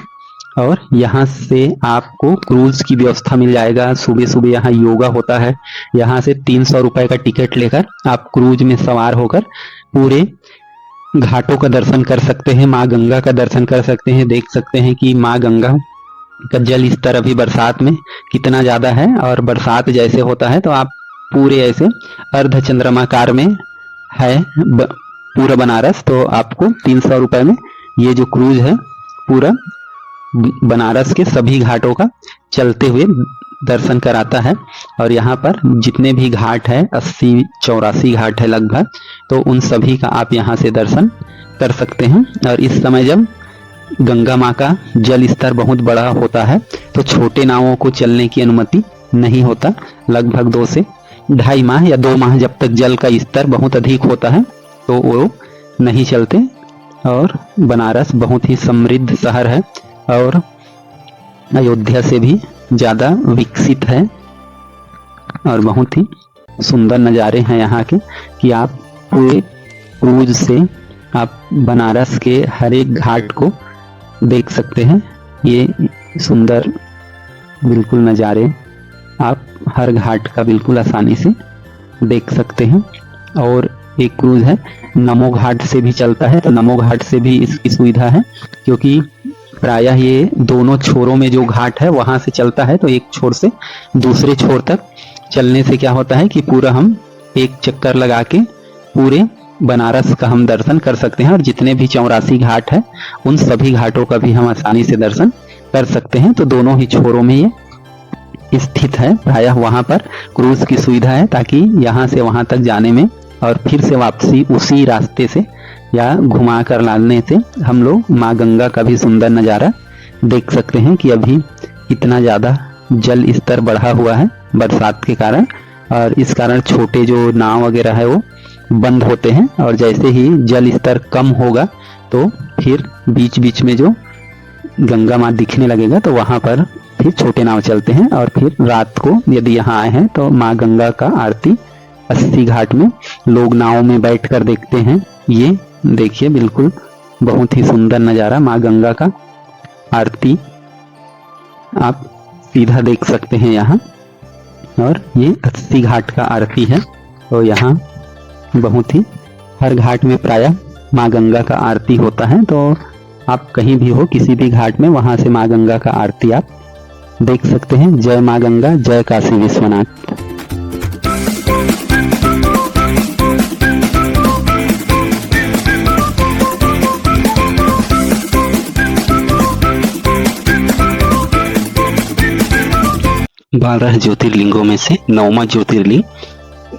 और यहाँ से आपको क्रूज की व्यवस्था मिल जाएगा। सुबह सुबह यहाँ योगा होता है, यहाँ से 300 रुपए का टिकट लेकर आप क्रूज में सवार होकर पूरे घाटों का दर्शन कर सकते हैं, माँ गंगा का दर्शन कर सकते हैं। देख सकते हैं कि माँ गंगा का जल स्तर अभी बरसात में कितना ज्यादा है, और बरसात जैसे होता है तो आप पूरे ऐसे अर्ध चंद्रमाकार में है पूरा बनारस। तो आपको 300 रुपए में ये जो क्रूज है पूरा बनारस के सभी घाटों का चलते हुए दर्शन कराता है। और यहाँ पर जितने भी घाट है, 80-84 घाट है लगभग, तो उन सभी का आप यहाँ से दर्शन कर सकते हैं। और इस समय जब गंगा माँ का जल स्तर बहुत बड़ा होता है तो छोटे नावों को चलने की अनुमति नहीं होता। लगभग 2 से 2.5 माह या 2 माह जब तक जल का स्तर बहुत अधिक होता है तो वो नहीं चलते। और बनारस बहुत ही समृद्ध शहर है और अयोध्या से भी ज़्यादा विकसित है और बहुत ही सुंदर नज़ारे हैं यहाँ के कि आप पूरे क्रूज से आप बनारस के हर एक घाट को देख सकते हैं। ये सुंदर बिल्कुल नज़ारे आप हर घाट का बिल्कुल आसानी से देख सकते हैं। और एक क्रूज है नमो घाट से भी चलता है, तो नमो घाट से भी इसकी सुविधा है क्योंकि प्रायः ये दोनों छोरों में जो घाट है वहां से चलता है। तो एक छोर से दूसरे छोर तक चलने से क्या होता है कि पूरा हम एक चक्कर लगा के पूरे बनारस का हम दर्शन कर सकते हैं और जितने भी 84 घाट है उन सभी घाटों का भी हम आसानी से दर्शन कर सकते हैं। तो दोनों ही छोरों में ये स्थित है। प्रायः वहां पर क्रूज की सुविधा है ताकि यहाँ से वहां तक जाने में और फिर से वापसी उसी रास्ते से या घुमा कर लाने से हम लोग माँ गंगा का भी सुंदर नज़ारा देख सकते हैं कि अभी इतना ज़्यादा जल स्तर बढ़ा हुआ है बरसात के कारण और इस कारण छोटे जो नाव वगैरह है वो बंद होते हैं और जैसे ही जल स्तर कम होगा तो फिर बीच बीच में जो गंगा माँ दिखने लगेगा तो वहाँ पर फिर छोटे नाव चलते हैं। और फिर रात को यदि यहाँ आए हैं तो माँ गंगा का आरती 80 घाट में लोग नाव में बैठकर देखते हैं। ये देखिए बिल्कुल बहुत ही सुंदर नज़ारा माँ गंगा का आरती आप सीधा देख सकते हैं यहाँ। और ये 80 घाट का आरती है तो यहाँ बहुत ही हर घाट में प्रायः माँ गंगा का आरती होता है। तो आप कहीं भी हो किसी भी घाट में वहाँ से माँ गंगा का आरती आप देख सकते हैं। जय माँ गंगा, जय काशी विश्वनाथ। बारह ज्योतिर्लिंगों में से 9वां ज्योतिर्लिंग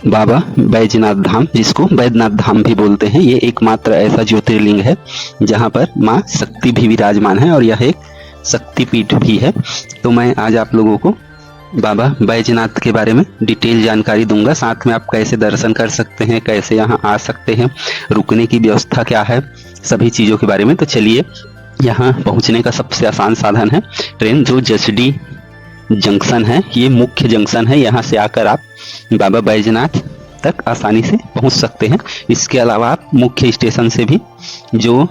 बाबा बैजनाथ धाम, जिसको बैद्यनाथ धाम भी बोलते हैं, ये एकमात्र ऐसा ज्योतिर्लिंग है जहां पर माँ शक्ति भी विराजमान है और यह एक शक्तिपीठ भी है। तो मैं आज आप लोगों को बाबा बैजनाथ के बारे में डिटेल जानकारी दूंगा, साथ में आप कैसे दर्शन कर सकते हैं, कैसे यहाँ आ सकते हैं, रुकने की व्यवस्था क्या है, सभी चीज़ों के बारे में। तो चलिए, यहाँ पहुँचने का सबसे आसान साधन है ट्रेन, जो जसडी जंक्शन है, ये मुख्य जंक्शन है। यहाँ से आकर आप बाबा बैजनाथ तक आसानी से पहुँच सकते हैं। इसके अलावा आप मुख्य स्टेशन से भी, जो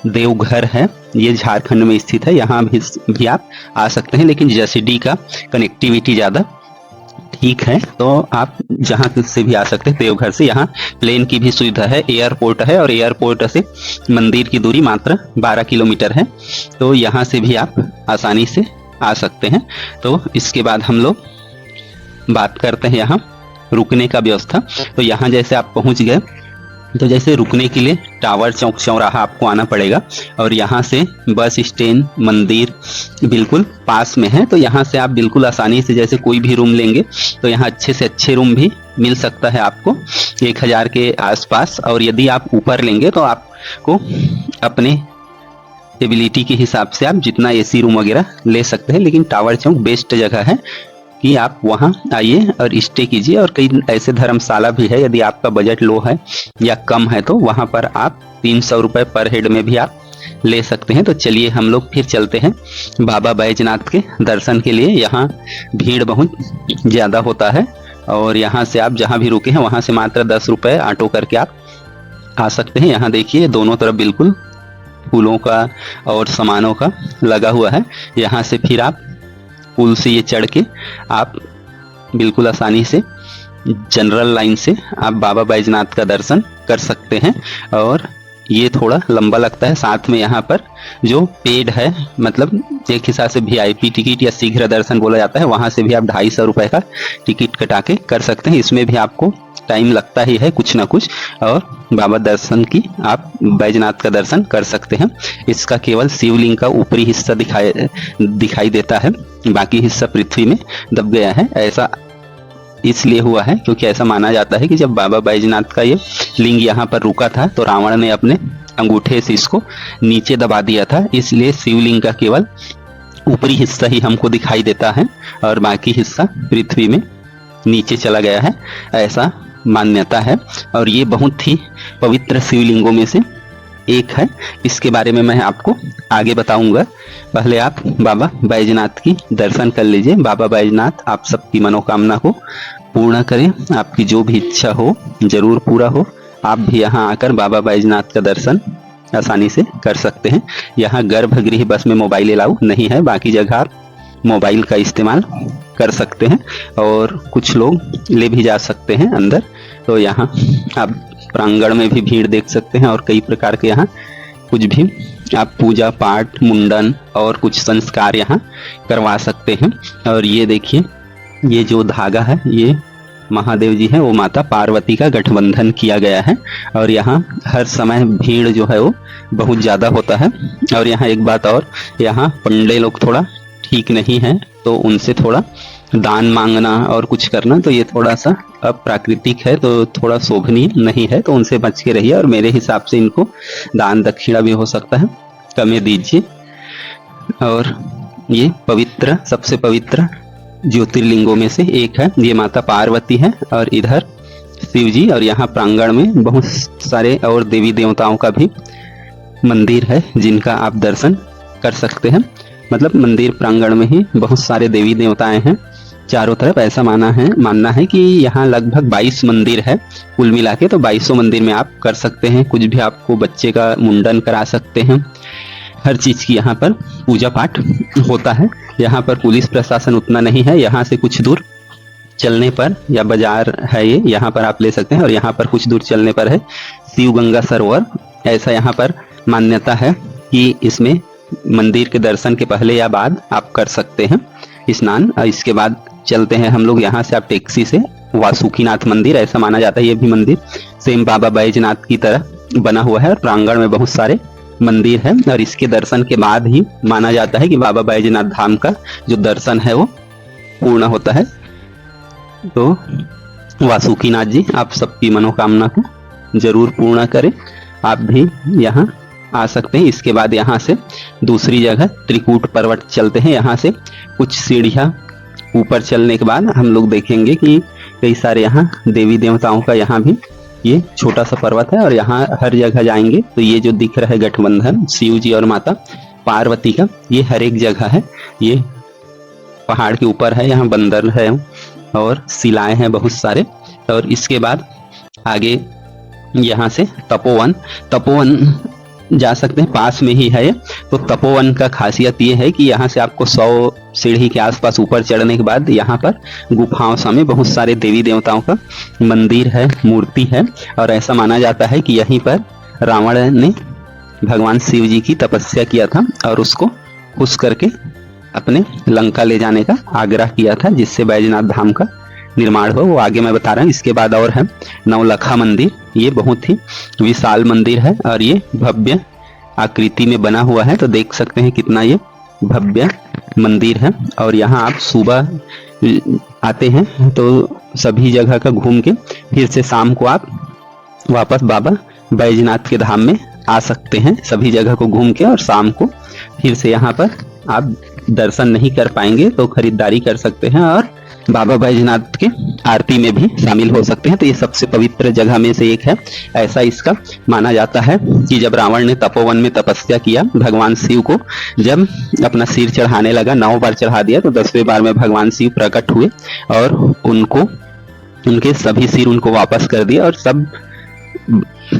देवघर है, ये झारखंड में स्थित है, यहाँ भी आप आ सकते हैं। लेकिन जसडी का कनेक्टिविटी ज़्यादा ठीक है, तो आप जहाँ से भी आ सकते हैं। देवघर से यहाँ प्लेन की भी सुविधा है, एयरपोर्ट है और एयरपोर्ट से मंदिर की दूरी मात्र 12 किलोमीटर है, तो यहाँ से भी आप आसानी से आ सकते हैं। तो इसके बाद हम लोग बात करते हैं यहाँ रुकने का व्यवस्था। तो यहाँ जैसे आप पहुँच गए तो जैसे रुकने के लिए टावर चौक चौराहा आपको आना पड़ेगा और यहाँ से बस स्टैंड मंदिर बिल्कुल पास में है। तो यहाँ से आप बिल्कुल आसानी से जैसे कोई भी रूम लेंगे तो यहाँ अच्छे से अच्छे रूम भी मिल सकता है आपको 1000 के आसपास। और यदि आप ऊपर लेंगे तो आपको अपने एबिलिटी के हिसाब से आप जितना एसी रूम वगैरह ले सकते हैं। लेकिन टावर चौक बेस्ट जगह है कि आप वहाँ आइए और स्टे कीजिए। और कई ऐसे धर्मशाला भी है, यदि आपका बजट लो है या कम है तो वहाँ पर आप 300 रुपये पर हेड में भी आप ले सकते हैं। तो चलिए हम लोग फिर चलते हैं बाबा बैजनाथ के दर्शन के लिए। यहाँ भीड़ बहुत ज़्यादा होता है और यहाँ से आप जहाँ भी रुके हैं वहाँ से मात्र 10 रुपये ऑटो करके आप आ सकते हैं। यहाँ देखिए दोनों तरफ बिल्कुल फूलों का और सामानों का लगा हुआ है। यहाँ से फिर आप पुल से ये चढ़ के आप बिल्कुल आसानी से जनरल लाइन से आप बाबा बैजनाथ का दर्शन कर सकते हैं। और ये थोड़ा लंबा लगता है, साथ में यहाँ पर जो पेड है, मतलब एक हिसाब से VIP टिकट या शीघ्र दर्शन बोला जाता है, वहाँ से भी आप 250 रुपये का टिकट कटा के कर सकते हैं। इसमें भी आपको टाइम लगता ही है कुछ ना कुछ, और बाबा दर्शन की आप बैजनाथ का दर्शन कर सकते हैं। इसका केवल शिवलिंग का ऊपरी हिस्सा दिखाई देता है, बाकी हिस्सा पृथ्वी में दब गया है। ऐसा इसलिए हुआ है क्योंकि ऐसा माना जाता है कि जब बाबा बैजनाथ का ये लिंग यहाँ पर रुका था तो रावण ने अपने अंगूठे से इसको नीचे दबा दिया था, इसलिए शिवलिंग का केवल ऊपरी हिस्सा ही हमको दिखाई देता है और बाकी हिस्सा पृथ्वी में नीचे चला गया है, ऐसा मान्यता है। और ये बहुत ही पवित्र शिवलिंगों में से एक है। इसके बारे में मैं आपको आगे बताऊंगा। पहले आप बाबा बैजनाथ की दर्शन कर लीजिए। बाबा बैजनाथ आप सबकी मनोकामना को पूर्ण करें, आपकी जो भी इच्छा हो जरूर पूरा हो। आप भी यहाँ आकर बाबा बैजनाथ का दर्शन आसानी से कर सकते हैं। यहाँ गर्भगृह बस में मोबाइल अलाउ नहीं है, बाकी जगह आप मोबाइल का इस्तेमाल कर सकते हैं और कुछ लोग ले भी जा सकते हैं अंदर। तो यहाँ आप प्रांगण में भी भीड़ देख सकते हैं और कई प्रकार के यहाँ कुछ भी आप पूजा पाठ, मुंडन और कुछ संस्कार यहाँ करवा सकते हैं। और ये देखिए, ये जो धागा है ये महादेव जी है, वो माता पार्वती का गठबंधन किया गया है और यहाँ हर समय भीड़ जो है वो बहुत ज़्यादा होता है। और यहाँ एक बात और, यहाँ पंडे लोग थोड़ा ठीक नहीं है, तो उनसे थोड़ा दान मांगना और कुछ करना तो ये थोड़ा सा अप्राकृतिक है, तो थोड़ा शोभनीय नहीं है, तो उनसे बच के रहिए। और मेरे हिसाब से इनको दान दक्षिणा भी हो सकता है, कमें दीजिए। और ये पवित्र, सबसे पवित्र ज्योतिर्लिंगों में से एक है। ये माता पार्वती है और इधर शिव जी, और यहाँ प्रांगण में बहुत सारे और देवी देवताओं का भी मंदिर है जिनका आप दर्शन कर सकते हैं। मतलब मंदिर प्रांगण में ही बहुत सारे देवी देवताएं हैं चारों तरफ। ऐसा मानना है कि यहाँ लगभग 22 मंदिर है कुल मिला के, तो 22 मंदिर में आप कर सकते हैं। कुछ भी आपको बच्चे का मुंडन करा सकते हैं, हर चीज़ की यहाँ पर पूजा पाठ होता है। यहाँ पर पुलिस प्रशासन उतना नहीं है। यहाँ से कुछ दूर चलने पर, या बाजार है ये, यहाँ पर आप ले सकते हैं। और यहाँ पर कुछ दूर चलने पर है शिव गंगा सरोवर। ऐसा यहाँ पर मान्यता है कि इसमें मंदिर के दर्शन के पहले या बाद आप कर सकते हैं स्नान। और इसके बाद चलते हैं हम लोग यहाँ से, आप टैक्सी से वासुकीनाथ मंदिर, ऐसा माना जाता है ये भी मंदिर सेम बाबा बैजनाथ की तरह बना हुआ है और प्रांगण में बहुत सारे मंदिर है। और इसके दर्शन के बाद ही माना जाता है कि बाबा बैजनाथ धाम का जो दर्शन है वो पूर्ण होता है। तो वासुकीनाथ जी आप सबकी मनोकामना को जरूर पूर्ण करें। आप भी यहाँ आ सकते हैं। इसके बाद यहाँ से दूसरी जगह त्रिकूट पर्वत चलते हैं। यहाँ से कुछ सीढ़ियाँ ऊपर चलने के बाद हम लोग देखेंगे कि कई सारे यहाँ देवी देवताओं का यहाँ भी ये छोटा सा पर्वत है। और यहाँ हर जगह जाएंगे तो ये जो दिख रहा है गठबंधन शिव जी और माता पार्वती का, ये हर एक जगह है। ये पहाड़ के ऊपर है, यहाँ बंदर है और शिलाएं हैं बहुत सारे। और इसके बाद आगे यहाँ से तपोवन जा सकते हैं, पास में ही है। तो तपोवन का खासियत ये है कि यहाँ से आपको 100 सीढ़ी के आसपास ऊपर चढ़ने के बाद यहाँ पर गुफाओं में बहुत सारे देवी देवताओं का मंदिर है, मूर्ति है। और ऐसा माना जाता है कि यहीं पर रावण ने भगवान शिव जी की तपस्या किया था और उसको खुश करके अपने लंका ले जाने का आग्रह किया था, जिससे बैजनाथ धाम का निर्माण हो। वो आगे मैं बता रहा हूँ। इसके बाद और है नवलखा मंदिर। ये बहुत ही विशाल मंदिर है और ये भव्य आकृति में बना हुआ है। तो देख सकते हैं कितना ये भव्य मंदिर है। और यहाँ आप सुबह आते हैं तो सभी जगह का घूम के फिर से शाम को आप वापस बाबा बैजनाथ के धाम में आ सकते हैं। सभी जगह को घूम के और शाम को फिर से यहाँ पर आप दर्शन नहीं कर पाएंगे तो खरीदारी कर सकते हैं और बाबा बैजनाथ के आरती में भी शामिल हो सकते हैं। तो ये सबसे पवित्र जगह में से एक है। ऐसा इसका माना जाता है कि जब रावण ने तपोवन में तपस्या किया, भगवान शिव को जब अपना सिर चढ़ाने लगा, 9 बार चढ़ा दिया, तो 10वें बार में भगवान शिव प्रकट हुए और उनके सभी सिर उनको वापस कर दिए। और सब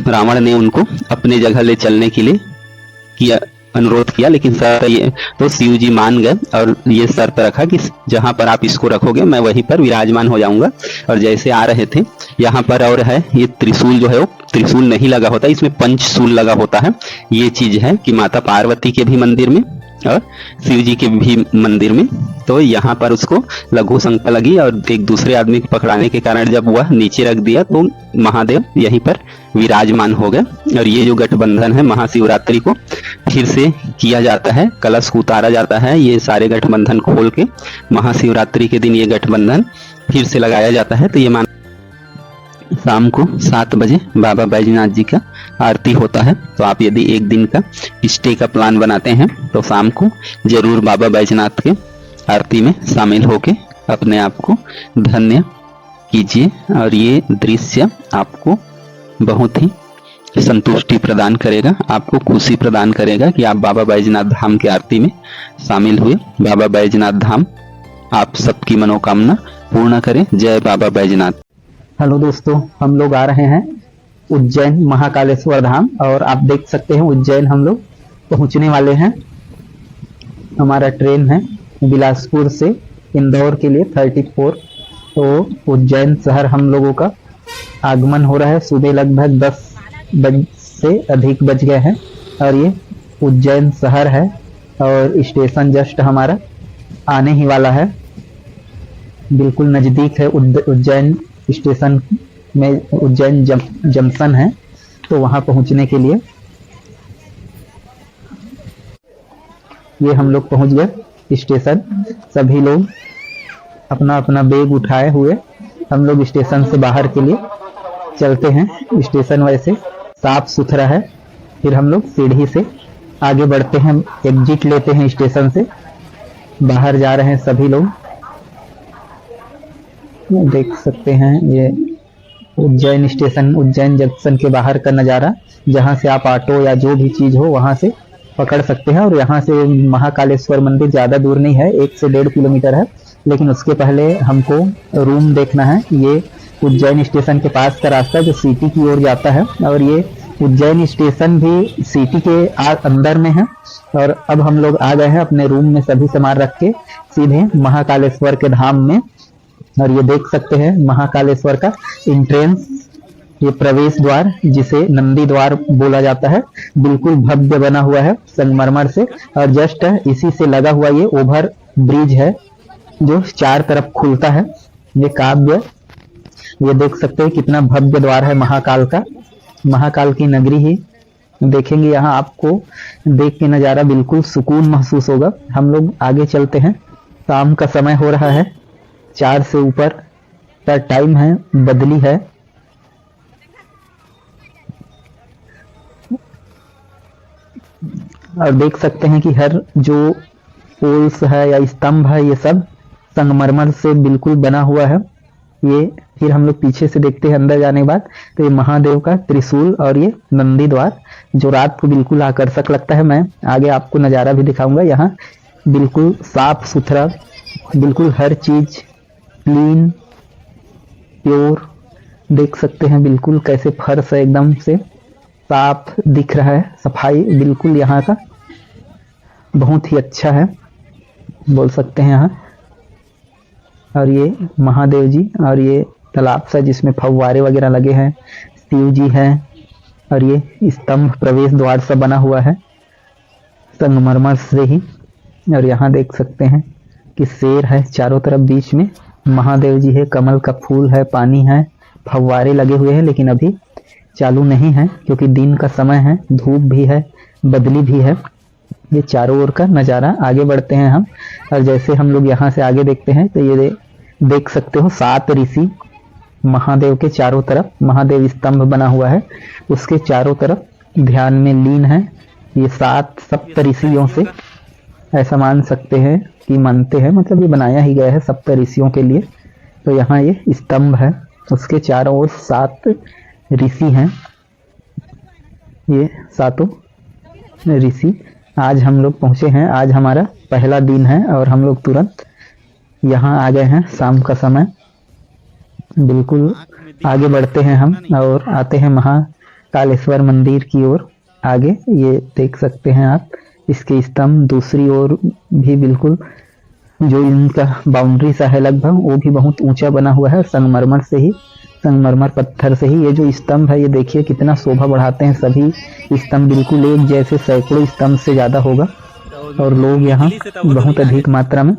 रावण ने उनको अपने जगह ले चलने के लिए अनुरोध किया, लेकिन ये तो शिव जी मान गए और ये शर्त रखा कि जहां पर आप इसको रखोगे मैं वहीं पर विराजमान हो जाऊंगा। और जैसे आ रहे थे यहाँ पर और है ये त्रिशूल जो है वो त्रिशूल नहीं लगा होता, इसमें पंचशूल लगा होता है। ये चीज है कि माता पार्वती के भी मंदिर में और शिव जी के भी मंदिर में। तो यहाँ पर उसको लघु शंका लगी और एक दूसरे आदमी को पकड़ाने के कारण जब वह नीचे रख दिया तो महादेव यहीं पर विराजमान हो गए। और ये जो गठबंधन है महाशिवरात्रि को फिर से किया जाता है, कलश को उतारा जाता है। ये सारे गठबंधन खोल के महाशिवरात्रि के दिन ये गठबंधन फिर से लगाया जाता है। तो ये शाम को 7 बजे बाबा बैजनाथ जी का आरती होता है। तो आप यदि एक दिन का स्टे का प्लान बनाते हैं तो शाम को जरूर बाबा बैजनाथ के आरती में शामिल होके अपने आप को धन्य कीजिए। और ये दृश्य आपको बहुत ही संतुष्टि प्रदान करेगा, आपको खुशी प्रदान करेगा कि आप बाबा बैजनाथ धाम की आरती में शामिल हुए। बाबा बैजनाथ धाम आप सबकी मनोकामना पूर्ण करें। जय बाबा बैजनाथ। हेलो दोस्तों, हम लोग आ रहे हैं उज्जैन महाकालेश्वर धाम और आप देख सकते हैं उज्जैन हम लोग पहुंचने वाले हैं। हमारा ट्रेन है बिलासपुर से इंदौर के लिए 34। तो उज्जैन शहर हम लोगों का आगमन हो रहा है। सुबह लगभग 10 बज से अधिक बज गए हैं और ये उज्जैन शहर है और स्टेशन जस्ट हमारा आने ही वाला है, बिल्कुल नज़दीक है। उज्जैन स्टेशन में उज्जैन जंक्शन है, तो वहाँ पहुँचने के लिए ये हम लोग पहुँच गए स्टेशन। सभी लोग अपना अपना बैग उठाए हुए हम लोग स्टेशन से बाहर के लिए चलते हैं। स्टेशन वैसे साफ सुथरा है। फिर हम लोग सीढ़ी से आगे बढ़ते हैं, एग्जिट लेते हैं स्टेशन से, बाहर जा रहे हैं सभी लोग। देख सकते हैं ये उज्जैन स्टेशन, उज्जैन जंक्शन के बाहर का नज़ारा, जहां से आप ऑटो या जो भी चीज़ हो वहां से पकड़ सकते हैं। और यहाँ से महाकालेश्वर मंदिर ज़्यादा दूर नहीं है, 1 से 1.5 किलोमीटर है। लेकिन उसके पहले हमको रूम देखना है। ये उज्जैन स्टेशन के पास का रास्ता जो सिटी की ओर जाता है और ये उज्जैन स्टेशन भी सिटी के अंदर में है। और अब हम लोग आ गए हैं अपने रूम में सभी सामान रख के सीधे महाकालेश्वर के धाम में। और ये देख सकते हैं महाकालेश्वर का एंट्रेंस, ये प्रवेश द्वार जिसे नंदी द्वार बोला जाता है, बिल्कुल भव्य बना हुआ है संगमरमर से। और जस्ट इसी से लगा हुआ ये ओवर ब्रिज है जो 4 तरफ खुलता है। ये काव्य, ये देख सकते हैं कितना भव्य द्वार है महाकाल का। महाकाल की नगरी ही देखेंगे यहाँ, आपको देख के नज़ारा बिल्कुल सुकून महसूस होगा। हम लोग आगे चलते हैं। शाम का समय हो रहा है, 4 से ऊपर का टाइम है, बदली है। और देख सकते हैं कि हर जो पोल्स है या स्तंभ है ये सब संगमरमर से बिल्कुल बना हुआ है। ये फिर हम लोग पीछे से देखते हैं अंदर जाने के बाद, तो ये महादेव का त्रिशूल और ये नंदी द्वार जो रात को बिल्कुल आकर्षक लगता है। मैं आगे आपको नज़ारा भी दिखाऊंगा। यहाँ बिल्कुल साफ सुथरा, बिल्कुल हर चीज क्लीन प्योर, देख सकते हैं बिल्कुल कैसे फर्श है एकदम से साफ दिख रहा है। सफाई बिल्कुल यहाँ का बहुत ही अच्छा है बोल सकते हैं यहाँ। और ये महादेव जी और ये तालाब सा जिसमें फव्वारे वगैरह लगे हैं, शिव जी हैं। और ये स्तंभ प्रवेश द्वार सा बना हुआ है संगमरमर से ही। और यहाँ देख सकते हैं कि शेर है चारों तरफ, बीच में महादेव जी है, कमल का फूल है, पानी है, फव्वारे लगे हुए हैं लेकिन अभी चालू नहीं है क्योंकि दिन का समय है, धूप भी है, बदली भी है। ये चारों ओर का नज़ारा। आगे बढ़ते हैं हम, और जैसे हम लोग यहाँ से आगे देखते हैं तो ये देख सकते हो 7 ऋषि महादेव के चारों तरफ, महादेव स्तंभ बना हुआ है उसके चारों तरफ ध्यान में लीन है। ये 7 सप्त ऋषियों से ऐसा मान सकते हैं कि मानते हैं, मतलब ये बनाया ही गया है सप्त ऋषियों के लिए। तो यहाँ ये स्तंभ है, उसके चारों ओर 7 ऋषि हैं, ये 7 ऋषि। आज हम लोग पहुँचे हैं, आज हमारा पहला दिन है और हम लोग तुरंत यहाँ आ गए हैं। शाम का समय, बिल्कुल आगे बढ़ते हैं हम और आते हैं महाकालेश्वर मंदिर की ओर। आगे ये देख सकते हैं आप इसके स्तंभ, दूसरी ओर भी बिल्कुल जो इनका बाउंड्री सा है लगभग वो भी बहुत ऊंचा बना हुआ है संगमरमर से ही, संगमरमर पत्थर से ही। ये जो स्तंभ है ये देखिए कितना शोभा बढ़ाते हैं सभी स्तंभ, बिल्कुल एक जैसे सैकड़ों स्तंभ से ज़्यादा होगा। और लोग यहाँ बहुत अधिक मात्रा में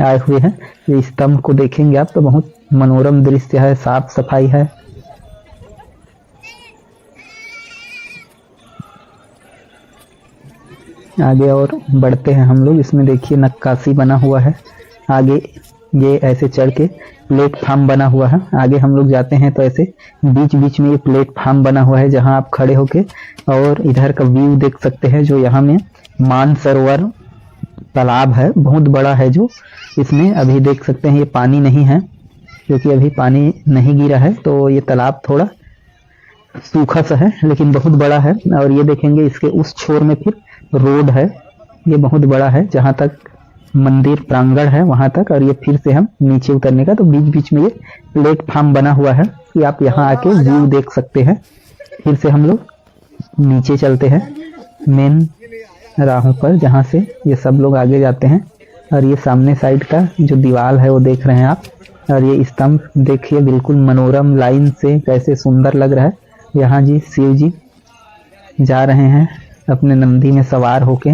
आए हुए हैं। ये स्तंभ को देखेंगे आप तो बहुत मनोरम दृश्य है, साफ सफाई है। आगे और बढ़ते हैं हम लोग। इसमें देखिए नक्काशी बना हुआ है, आगे ये ऐसे चढ़ के प्लेटफार्म बना हुआ है। आगे हम लोग जाते हैं तो ऐसे बीच बीच में ये प्लेटफार्म बना हुआ है जहां आप खड़े होके और इधर का व्यू देख सकते हैं। जो यहाँ में मानसरोवर तालाब है, बहुत बड़ा है, जो इसमें अभी देख सकते हैं ये पानी नहीं है क्योंकि अभी पानी नहीं गिरा है, तो ये तालाब थोड़ा सूखा सा है लेकिन बहुत बड़ा है। और ये देखेंगे इसके उस छोर में फिर रोड है, ये बहुत बड़ा है, जहां तक मंदिर प्रांगण है वहां तक। और ये फिर से हम नीचे उतरने का, तो बीच बीच में ये प्लेटफार्म बना हुआ है कि आप यहाँ आके व्यू देख सकते हैं। फिर से हम लोग नीचे चलते हैं मेन राहों पर जहाँ से ये सब लोग आगे जाते हैं। और ये सामने साइड का जो दीवार है वो देख रहे हैं आप, और ये स्तंभ देखिए बिल्कुल मनोरम लाइन से कैसे सुंदर लग रहा है। यहाँ जी शिव जी जा रहे हैं अपने नंदी में सवार होके।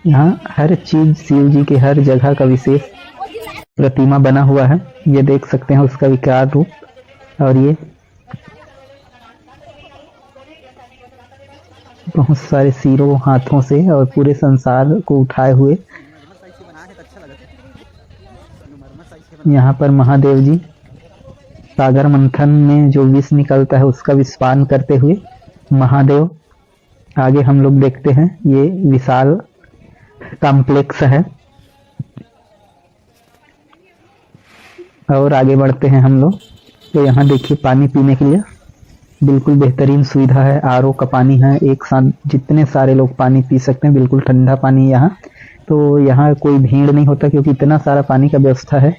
यहाँ हर चीज शिव जी के हर जगह का विशेष प्रतिमा बना हुआ है, ये देख सकते हैं उसका विकराल रूप। और ये बहुत सारे सिरों हाथों से और पूरे संसार को उठाए हुए यहाँ पर महादेव जी सागर मंथन में जो विष निकलता है उसका विषपान करते हुए महादेव। आगे हम लोग देखते हैं ये विशाल कॉम्प्लेक्स है। और आगे बढ़ते हैं हम लोग, तो यहाँ देखिए पानी पीने के लिए बिल्कुल बेहतरीन सुविधा है। आरओ का पानी है, एक साथ जितने सारे लोग पानी पी सकते हैं, बिल्कुल ठंडा पानी यहाँ। तो यहाँ कोई भीड़ नहीं होता क्योंकि इतना सारा पानी का व्यवस्था है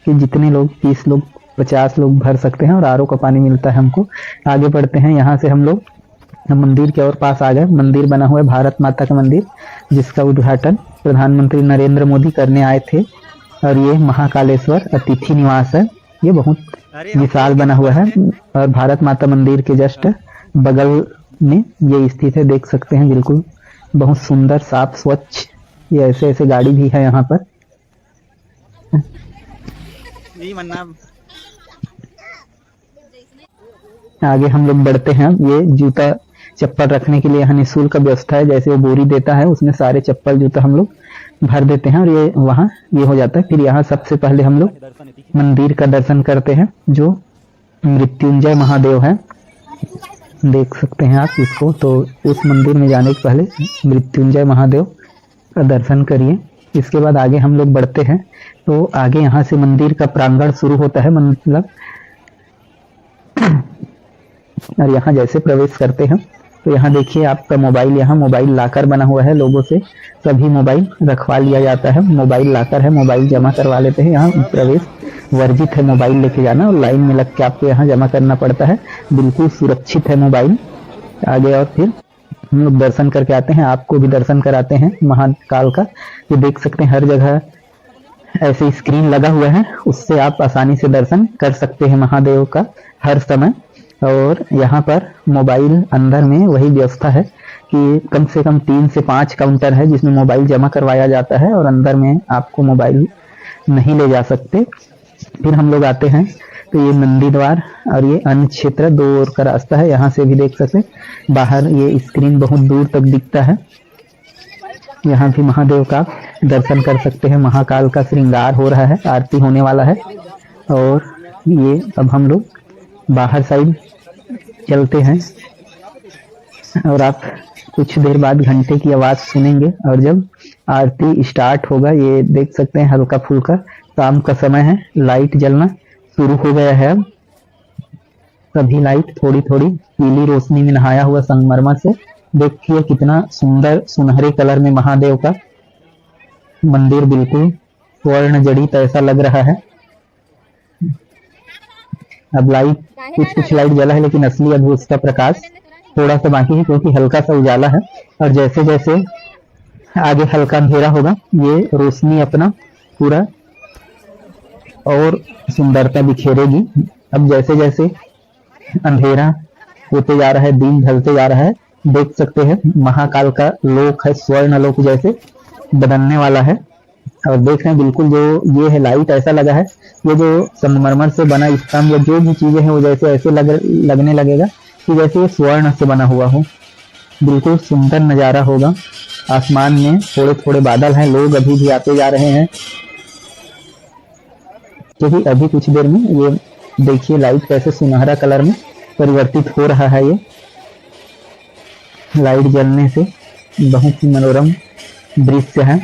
कि जितने लोग 30 लोग 50 लोग भर सकते हैं और आरओ का पानी मिलता है हमको। आगे बढ़ते हैं, यहाँ से हम लोग मंदिर के और पास आ गए। मंदिर बना हुआ है भारत माता का मंदिर, जिसका उद्घाटन प्रधानमंत्री नरेंद्र मोदी करने आए थे। और ये महाकालेश्वर अतिथि निवास है, ये बहुत विशाल बना हुआ है। और भारत माता मंदिर के जस्ट बगल में ये स्थित है, देख सकते हैं बिल्कुल बहुत सुंदर साफ स्वच्छ। ये ऐसे ऐसे गाड़ी भी है यहाँ पर। आगे हम लोग बढ़ते हैं, ये जूता चप्पल रखने के लिए यहाँ निःशुल्क व्यवस्था है। जैसे वो बोरी देता है उसमें सारे चप्पल जूता हम लोग भर देते हैं और ये वहाँ ये हो जाता है। फिर यहाँ सबसे पहले हम लोग मंदिर का दर्शन करते हैं, जो मृत्युंजय महादेव है, देख सकते हैं आप इसको। तो उस मंदिर में जाने के पहले मृत्युंजय महादेव का दर्शन करिए। इसके बाद आगे हम लोग बढ़ते हैं, तो आगे यहाँ से मंदिर का प्रांगण शुरू होता है, मतलब और यहाँ जैसे प्रवेश करते हैं तो यहाँ देखिए आपका मोबाइल, यहाँ मोबाइल लाकर बना हुआ है, लोगों से सभी मोबाइल रखवा लिया जाता है। मोबाइल लाकर है, मोबाइल जमा करवा लेते हैं। यहाँ प्रवेश वर्जित है मोबाइल लेके जाना, और लाइन में लग के आपको यहाँ जमा करना पड़ता है। बिल्कुल सुरक्षित है मोबाइल। आगे और फिर हम लोग दर्शन करके आते हैं, आपको भी दर्शन कराते हैं महाकाल का। ये देख सकते हैं हर जगह ऐसे स्क्रीन लगा हुआ है, उससे आप आसानी से दर्शन कर सकते हैं महादेव का हर समय। और यहाँ पर मोबाइल अंदर में वही व्यवस्था है कि कम से कम 3 से 5 काउंटर है जिसमें मोबाइल जमा करवाया जाता है, और अंदर में आपको मोबाइल नहीं ले जा सकते। फिर हम लोग आते हैं तो ये नंदी द्वार और ये अन्य क्षेत्र, 2 ओर का रास्ता है। यहाँ से भी देख सकते हैं बाहर ये स्क्रीन बहुत दूर तक दिखता है। यहाँ भी महादेव का दर्शन कर सकते हैं। महाकाल का श्रृंगार हो रहा है, आरती होने वाला है। और ये अब हम लोग बाहर साइड चलते हैं और आप कुछ देर बाद घंटे की आवाज सुनेंगे। और जब आरती स्टार्ट होगा, ये देख सकते हैं हल्का फुल्का शाम का समय है, लाइट जलना शुरू हो गया है। अब सभी लाइट थोड़ी थोड़ी पीली रोशनी में नहाया हुआ संगमरमर से, देखिए कितना सुंदर सुनहरे कलर में महादेव का मंदिर बिल्कुल स्वर्ण जड़ित ऐसा लग रहा है। अब लाइट कुछ लाइट जला है, लेकिन असली अब उसका प्रकाश थोड़ा सा बाकी है क्योंकि हल्का सा उजाला है। और जैसे जैसे आगे हल्का अंधेरा होगा, ये रोशनी अपना पूरा और सुंदरता बिखेरेगी। अब जैसे जैसे अंधेरा होते जा रहा है, दिन ढलते जा रहा है, देख सकते हैं महाकाल का लोक है, स्वर्ण लोक जैसे बदलने वाला है। और देख रहे हैं बिल्कुल जो ये है लाइट ऐसा लगा है, ये जो संगमरमर से बना स्तंभ या जो भी चीजें हैं वो जैसे ऐसे लगने लगेगा कि जैसे ये स्वर्ण से बना हुआ हो। बिल्कुल सुंदर नजारा होगा। आसमान में थोड़े थोड़े बादल हैं, लोग अभी भी आते जा रहे हैं। क्योंकि अभी कुछ देर में ये देखिए लाइट कैसे सुनहरा कलर में परिवर्तित हो रहा है। ये लाइट जलने से बहुत ही मनोरम दृश्य है।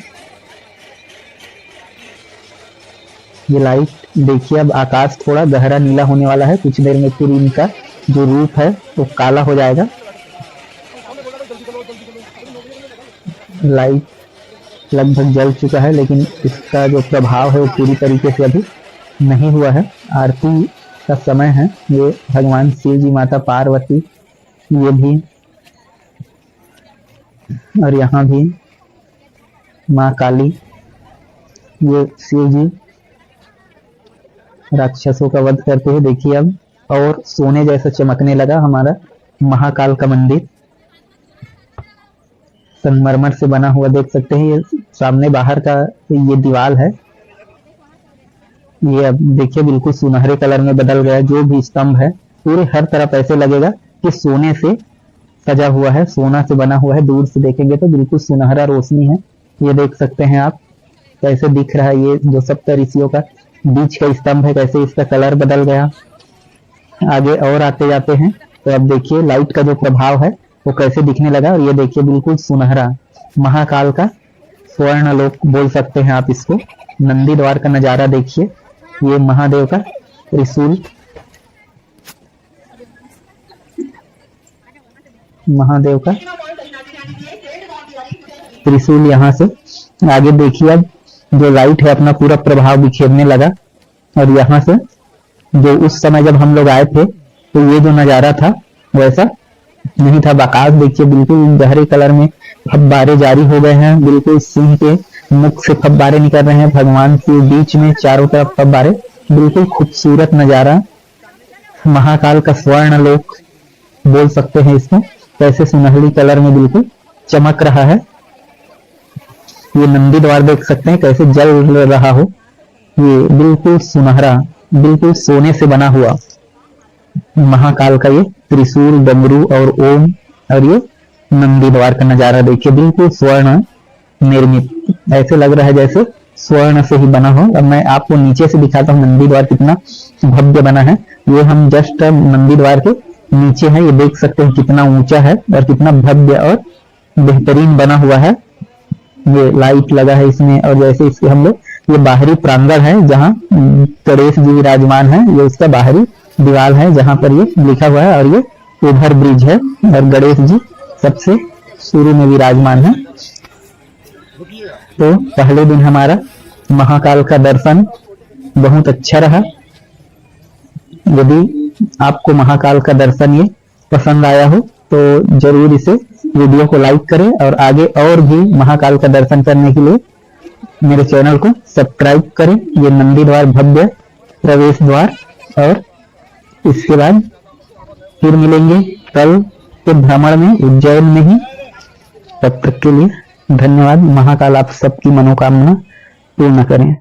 ये लाइट देखिए, अब आकाश थोड़ा गहरा नीला होने वाला है। कुछ देर में फिर इनका जो रूप है वो काला हो जाएगा। लाइट लगभग जल चुका है, लेकिन इसका जो प्रभाव है वो पूरी तरीके से अभी नहीं हुआ है। आरती का समय है। ये भगवान शिव जी, माता पार्वती, ये भी, और यहाँ भी माँ काली, ये शिव जी राक्षसों का वध करते हुए देखिए अब, और सोने जैसा चमकने लगा हमारा महाकाल का मंदिर। संगमरमर से बना हुआ देख सकते हैं। ये सामने बाहर का ये दीवार है, ये अब देखिए बिल्कुल सुनहरे कलर में बदल गया। जो भी स्तंभ है पूरे हर तरफ ऐसे लगेगा कि सोने से सजा हुआ है, सोना से बना हुआ है। दूर से देखेंगे तो बिल्कुल सुनहरा रोशनी है। ये देख सकते हैं आप कैसे दिख रहा है। ये जो सप्त ऋषियों का बीच का स्तंभ है, कैसे इसका कलर बदल गया। आगे और आते जाते हैं तो अब देखिए लाइट का जो प्रभाव है वो कैसे दिखने लगा। और ये देखिए बिल्कुल सुनहरा महाकाल का स्वर्ण लोक बोल सकते हैं आप इसको। नंदी द्वार का नजारा देखिए, ये महादेव का त्रिशूल, महादेव का त्रिशूल। यहाँ से आगे देखिए अब जो लाइट है अपना पूरा प्रभाव बिखेरने लगा। और यहाँ से जो उस समय जब हम लोग आए थे तो ये जो नजारा था वैसा नहीं था। आकाश देखिए बिल्कुल गहरे कलर में फब्बारे जारी हो गए हैं। बिल्कुल सिंह के मुख से फब्बारे निकल रहे हैं, भगवान के बीच में चारों तरफ फब्बारे। बिल्कुल खूबसूरत नजारा, महाकाल का स्वर्ण लोक बोल सकते हैं इसको। कैसे सुनहरी कलर में बिल्कुल चमक रहा है। ये नंदी द्वार देख सकते हैं कैसे जल रहा हो। ये बिल्कुल सुनहरा, बिल्कुल सोने से बना हुआ महाकाल का ये त्रिशूल, डमरू और ओम, और ये नंदी द्वार का नजारा देखिए बिल्कुल स्वर्ण निर्मित। ऐसे लग रहा है जैसे स्वर्ण से ही बना हो। अब मैं आपको नीचे से दिखाता हूँ नंदी द्वार कितना भव्य बना है। ये हम जस्ट नंदी द्वार के नीचे है। ये देख सकते हैं कितना ऊंचा है और कितना भव्य और बेहतरीन बना हुआ है। ये लाइट लगा है इसमें। और जैसे इसके हम लोग, ये बाहरी प्रांगण है जहाँ गणेश जी विराजमान है। ये उसका बाहरी दीवार है जहाँ पर ये लिखा हुआ है। और ये ओवर ब्रिज है और गणेश जी सबसे शुरू में विराजमान है। तो पहले दिन हमारा महाकाल का दर्शन बहुत अच्छा रहा। यदि आपको महाकाल का दर्शन ये पसंद आया हो तो जरूर इसे वीडियो को लाइक करें। और आगे और भी महाकाल का दर्शन करने के लिए मेरे चैनल को सब्सक्राइब करें। ये नंदी द्वार भव्य प्रवेश द्वार। और इसके बाद फिर मिलेंगे कल के भ्रमण में उज्जैन में ही। तब तक के लिए धन्यवाद। महाकाल आप सबकी मनोकामना पूर्ण करें।